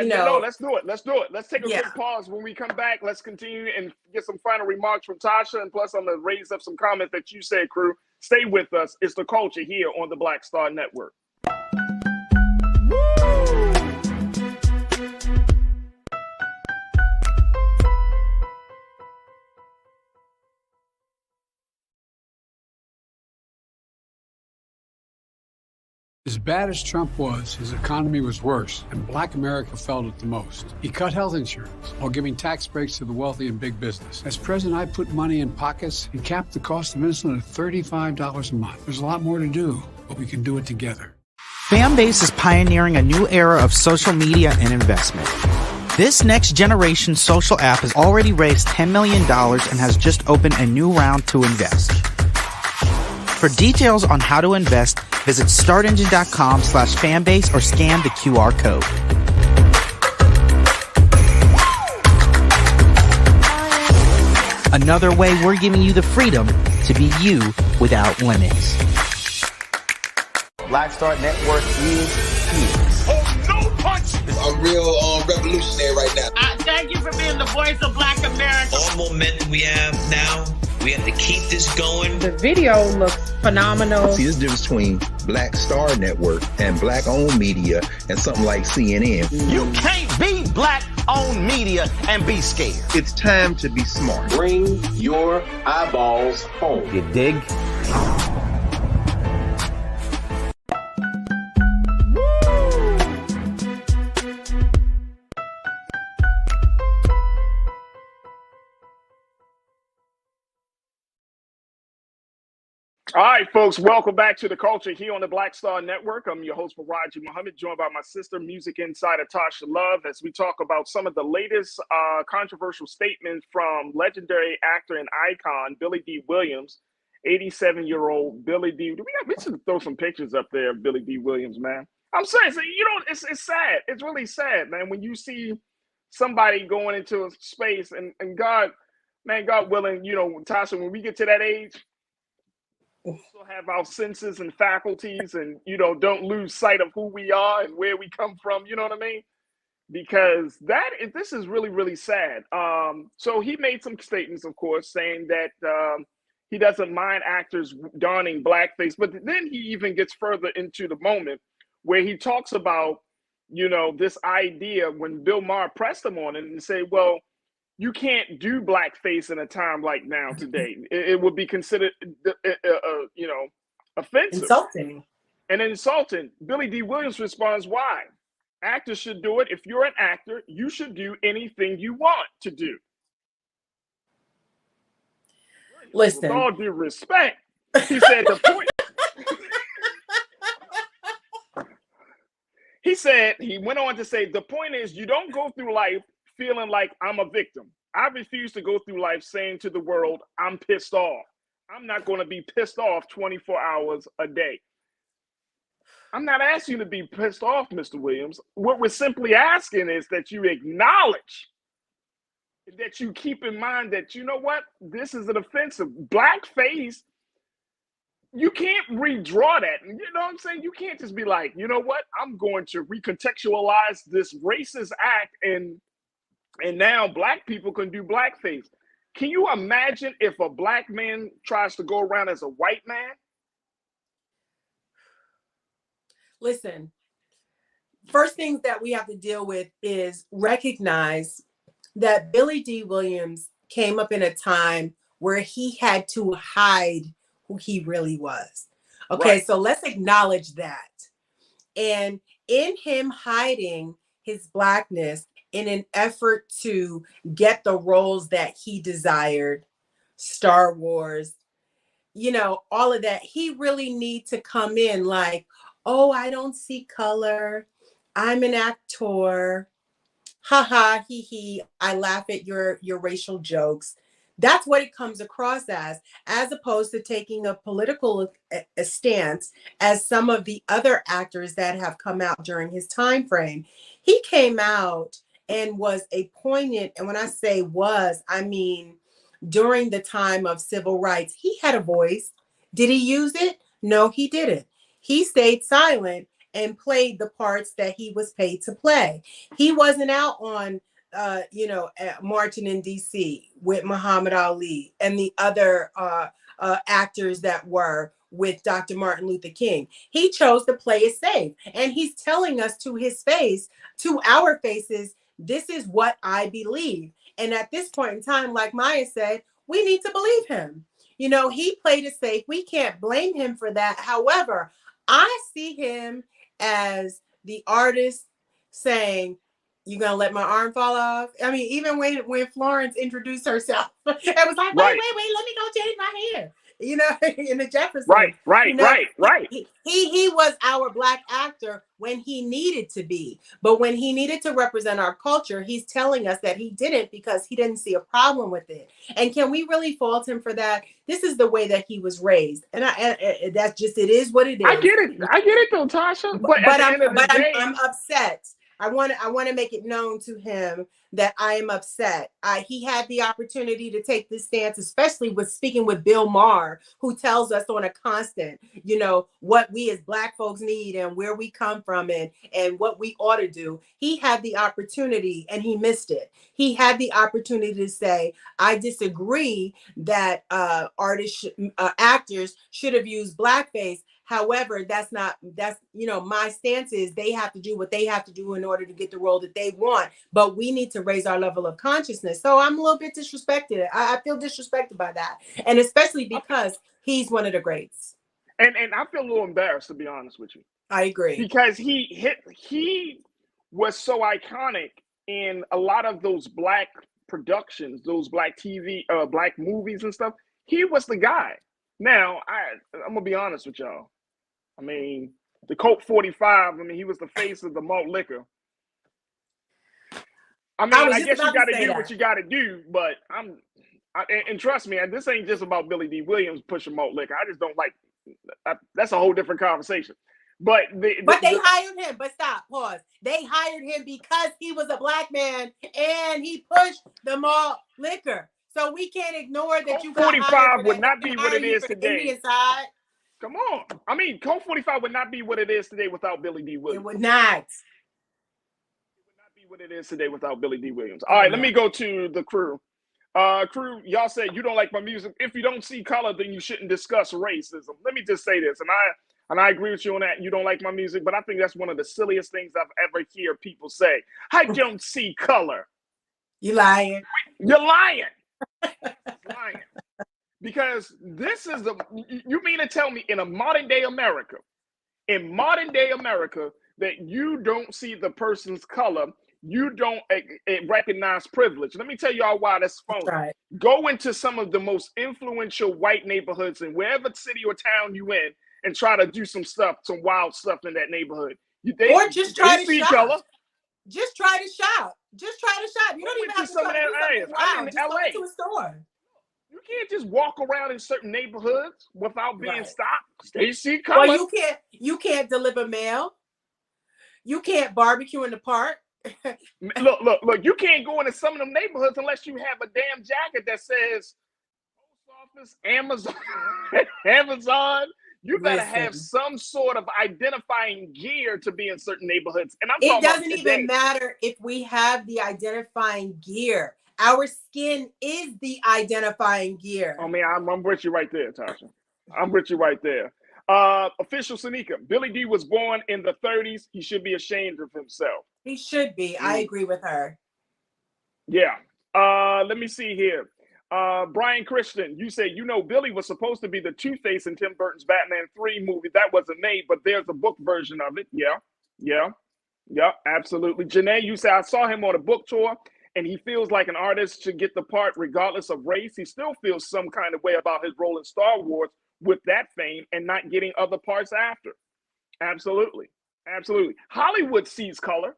no, let's do it. Let's take a quick pause. When we come back, let's continue and get some final remarks from Tasha. And plus, I'm going to raise up some comments that you said, crew. Stay with us. It's The Culture here on the Black Star Network. As bad as Trump was, his economy was worse, and Black America felt it the most. He cut health insurance while giving tax breaks to the wealthy and big business. As president, I put money in pockets and capped the cost of insulin at $35 a month. There's a lot more to do, but we can do it together. Fanbase is pioneering a new era of social media and investment. This next generation social app has already raised $10 million and has just opened a new round to invest. For details on how to invest, visit startengine.com/fanbase or scan the QR code. Another way we're giving you the freedom to be you without limits. Black Star Network is here. Oh, no punch! I'm real revolutionary right now. Thank you for being the voice of Black America. All momentum we have now, We have to keep this going. The video looks phenomenal. See, there's a difference between Black Star Network and Black-owned media and something like CNN. You can't be Black-owned media and be scared. It's time to be smart. Bring your eyeballs home. You dig? All right, folks, welcome back to The Culture here on the Black Star Network. I'm your host, Farajii Muhammad, joined by my sister, music insider Tasha Love, as we talk about some of the latest controversial statements from legendary actor and icon Billy D. Williams, 87-year-old Billy D. We should throw some pictures up there of Billy D. Williams, man. I'm serious. You know, it's sad. It's really sad, man, when you see somebody going into a space and God willing, you know, Tasha, when we get to that age, we still have our senses and faculties and, you know, don't lose sight of who we are and where we come from. You know what I mean? Because this is really, really sad. So he made some statements, of course, saying that he doesn't mind actors donning blackface. But then he even gets further into the moment where he talks about, you know, this idea when Bill Maher pressed him on it and say, well, you can't do blackface in a time like now today. It would be considered, you know, offensive. Insulting. And insulting. Billy D. Williams responds, why? Actors should do it. If you're an actor, you should do anything you want to do. Listen. With all due respect, he said the point. He went on to say, the point is you don't go through life feeling like I'm a victim. I refuse to go through life saying to the world, I'm pissed off. I'm not going to be pissed off 24 hours a day. I'm not asking you to be pissed off, Mr. Williams. What we're simply asking is that you acknowledge, that you keep in mind that, you know what, this is an offensive. Blackface, you can't redraw that. You know what I'm saying? You can't just be like, you know what, I'm going to recontextualize this racist act and now black people can do blackface. Can you imagine if a black man tries to go around as a white man? Listen, first things that we have to deal with is recognize that Billy D. Williams came up in a time where he had to hide who he really was. Okay, right. So let's acknowledge that. And in him hiding his blackness, in an effort to get the roles that he desired, Star Wars, you know, all of that, he really need to come in like, oh, I don't see color. I'm an actor. Ha ha, he he. I laugh at your racial jokes. That's what it comes across as opposed to taking a political stance as some of the other actors that have come out during his time frame. He came out and was a poignant, and when I say was, I mean during the time of civil rights, he had a voice. Did he use it? No, he didn't. He stayed silent and played the parts that he was paid to play. He wasn't out on, marching in D.C. with Muhammad Ali and the other actors that were with Dr. Martin Luther King. He chose to play it safe. And he's telling us to his face, to our faces, this is what I believe. And at this point in time, like Maya said, we need to believe him. You know, he played it safe. We can't blame him for that. However, I see him as the artist saying, you gonna let my arm fall off? I mean, even when Florence introduced herself, it was like, wait, let me go change my hair. You know, in the Jefferson. Right. He was our black actor when he needed to be. But when he needed to represent our culture, he's telling us that he didn't because he didn't see a problem with it. And can we really fault him for that? This is the way that he was raised. And that's just, it is what it is. I get it though, Tasha. But I'm upset. I want to make it known to him that I am upset. He had the opportunity to take this stance, especially with speaking with Bill Maher, who tells us on a constant, you know, what we as Black folks need and where we come from and what we ought to do. He had the opportunity and he missed it. He had the opportunity to say, I disagree that actors should have used blackface. However, that's my stance is they have to do what they have to do in order to get the role that they want. But we need to raise our level of consciousness. So I'm a little bit disrespected. I feel disrespected by that. And especially because he's one of the greats. And I feel a little embarrassed, to be honest with you. I agree. Because he was so iconic in a lot of those Black productions, those Black TV, Black movies and stuff. He was the guy. Now, I'm going to be honest with y'all. I mean, the Colt 45, I mean, he was the face of the malt liquor. I mean, I guess you got to do what you got to do, but and trust me, this ain't just about Billy D. Williams pushing malt liquor. I just don't like, that's a whole different conversation. But they hired him, but stop, pause. They hired him because he was a Black man and he pushed the malt liquor. So we can't ignore that. Colt 45 would not be what it is today. Come on. I mean, Colt 45 would not be what it is today without Billy D. Williams. It would not. It would not be what it is today without Billy D. Williams. All right, let me go to the crew. Crew, y'all said you don't like my music. If you don't see color, then you shouldn't discuss racism. Let me just say this, and I agree with you on that. You don't like my music, but I think that's one of the silliest things I've ever heard people say. I don't see color. You lying. You're lying. Lying. Because this is you mean to tell me in modern day America, that you don't see the person's color, you don't recognize privilege. Let me tell y'all why that's phony. Right. Go into some of the most influential white neighborhoods in wherever city or town you in and try to do some wild stuff in that neighborhood. Or just try to shop. Color. Just try to shop. Just try to shop. You don't even have to some of that areas. I'm in LA. Go to a store. You can't just walk around in certain neighborhoods without being stopped. They see color. Well, you can't deliver mail. You can't barbecue in the park. Look, you can't go into some of them neighborhoods unless you have a damn jacket that says post office, Amazon. You better have some sort of identifying gear to be in certain neighborhoods. And it doesn't even matter if we have the identifying gear. Our skin is the identifying gear. I mean, I'm with you right there, Tasha. I'm with you right there. Official Sanika, Billy D was born in the 30s. He should be ashamed of himself. He should be. I agree with her. Yeah. Let me see here. Brian Christian, you say, Billy was supposed to be the Two-Face in Tim Burton's Batman 3 movie. That wasn't made, but there's a book version of it. Yeah, absolutely. Janae, you say, I saw him on a book tour, and he feels like an artist should get the part regardless of race. He still feels some kind of way about his role in Star Wars with that fame and not getting other parts after. Absolutely. Hollywood sees color.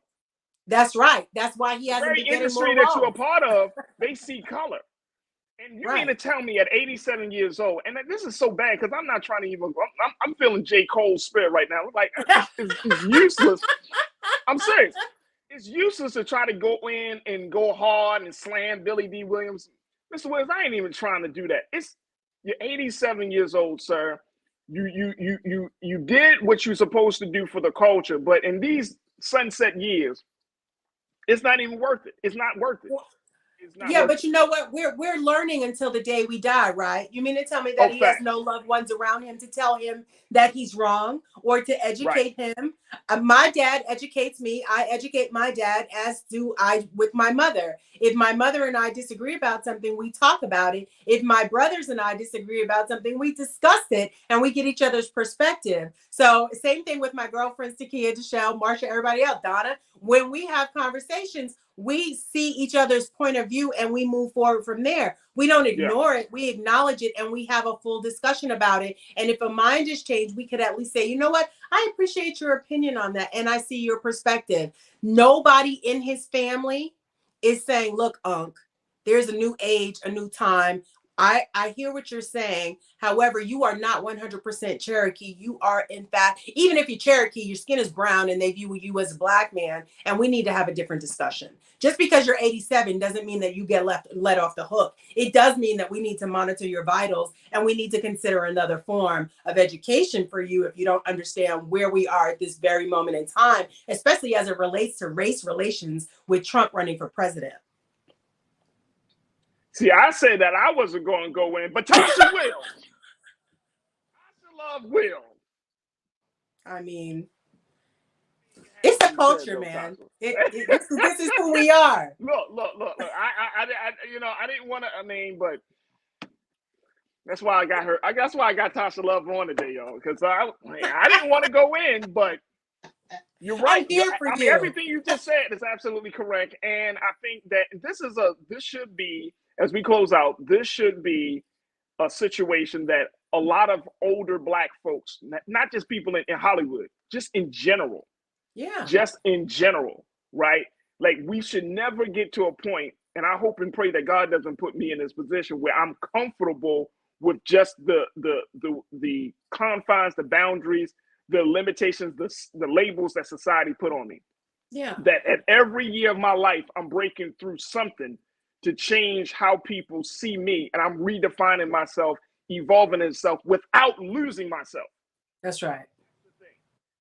That's right. That's why he hasn't been getting more industry that you're a part of, they see color. And you mean to tell me at 87 years old, and this is so bad because I'm not trying to even, I'm feeling JCole's spirit right now. Like, it's useless. I'm serious. It's useless to try to go in and go hard and slam Billy D. Williams. Mr. Williams, I ain't even trying to do that. You're 87 years old, sir. You did what you're supposed to do for the culture, but in these sunset years, it's not even worth it. It's not worth it. But you know what? We're learning until the day we die, right? You mean to tell me that he has no loved ones around him to tell him that he's wrong or to educate him? My dad educates me. I educate my dad, as do I with my mother. If my mother and I disagree about something, we talk about it. If my brothers and I disagree about something, we discuss it and we get each other's perspective. So same thing with my girlfriends, Takia, Deshelle, Marsha, everybody else, Donna. When we have conversations, we see each other's point of view and we move forward from there. We don't ignore it. We acknowledge it and we have a full discussion about it. And if a mind is changed, we could at least say, you know what? I appreciate your opinion on that. And I see your perspective. Nobody in his family is saying, look, Unc, there's a new age, a new time. I hear what you're saying. However, you are not 100% Cherokee. You are, in fact, even if you're Cherokee, your skin is brown and they view you as a black man. And we need to have a different discussion. Just because you're 87 doesn't mean that you get let off the hook. It does mean that we need to monitor your vitals and we need to consider another form of education for you if you don't understand where we are at this very moment in time, especially as it relates to race relations with Trump running for president. See, I said that I wasn't going to go in, but Tasha will. Tasha Love will. I mean, it's a culture, man. This is who we are. Look. I didn't want to. I mean, but that's why I got her. That's why I got Tasha Love on today, y'all. Because I didn't want to go in, but you're right. I'm here for you. Everything you just said is absolutely correct, and I think that this should be, as we close out, this should be a situation that a lot of older Black folks, not just people in Hollywood, just in general, right? Like, we should never get to a point, and I hope and pray that God doesn't put me in this position where I'm comfortable with just the confines, the boundaries, the limitations, the labels that society put on me. Yeah. That at every year of my life, I'm breaking through something to change how people see me, and I'm redefining myself, evolving itself without losing myself. That's right.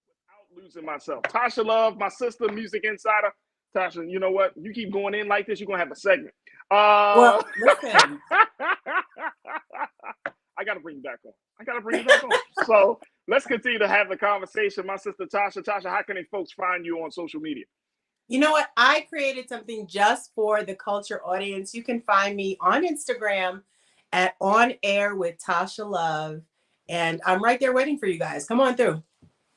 Without losing myself. Tasha Love, my sister, Music Insider. Tasha, you know what? You keep going in like this, you're gonna have a segment. Well, listen. I gotta bring you back on. So let's continue to have the conversation. My sister Tasha. Tasha, how can folks find you on social media? You know what? I created something just for the culture audience. You can find me on Instagram at On Air with Tasha Love. And I'm right there waiting for you guys. Come on through.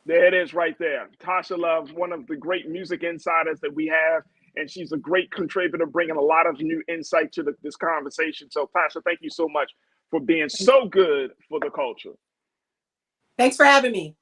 There it is right there. Tasha Love, one of the great music insiders that we have. And she's a great contributor, bringing a lot of new insight to this conversation. So Tasha, thank you so much for being so good for the culture. Thanks for having me.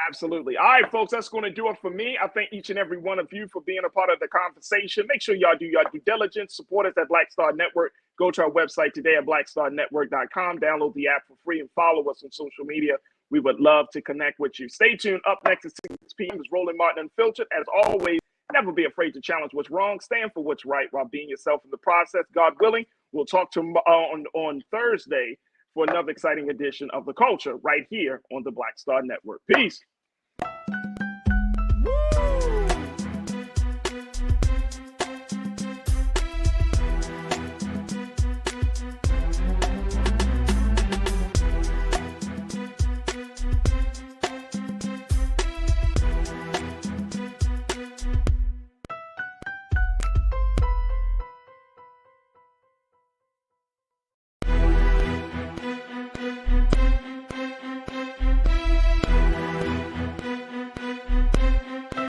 Absolutely. All right, folks, that's going to do it for me. I thank each and every one of you for being a part of the conversation. Make sure y'all do your due diligence. Support us at Black Star Network. Go to our website today at blackstarnetwork.com. Download the app for free and follow us on social media. We would love to connect with you. Stay tuned. Up next at 6 p.m. is Roland Martin Unfiltered. As always, never be afraid to challenge what's wrong. Stand for what's right while being yourself in the process. God willing, we'll talk to on Thursday for another exciting edition of The Culture right here on the Black Star Network. Peace.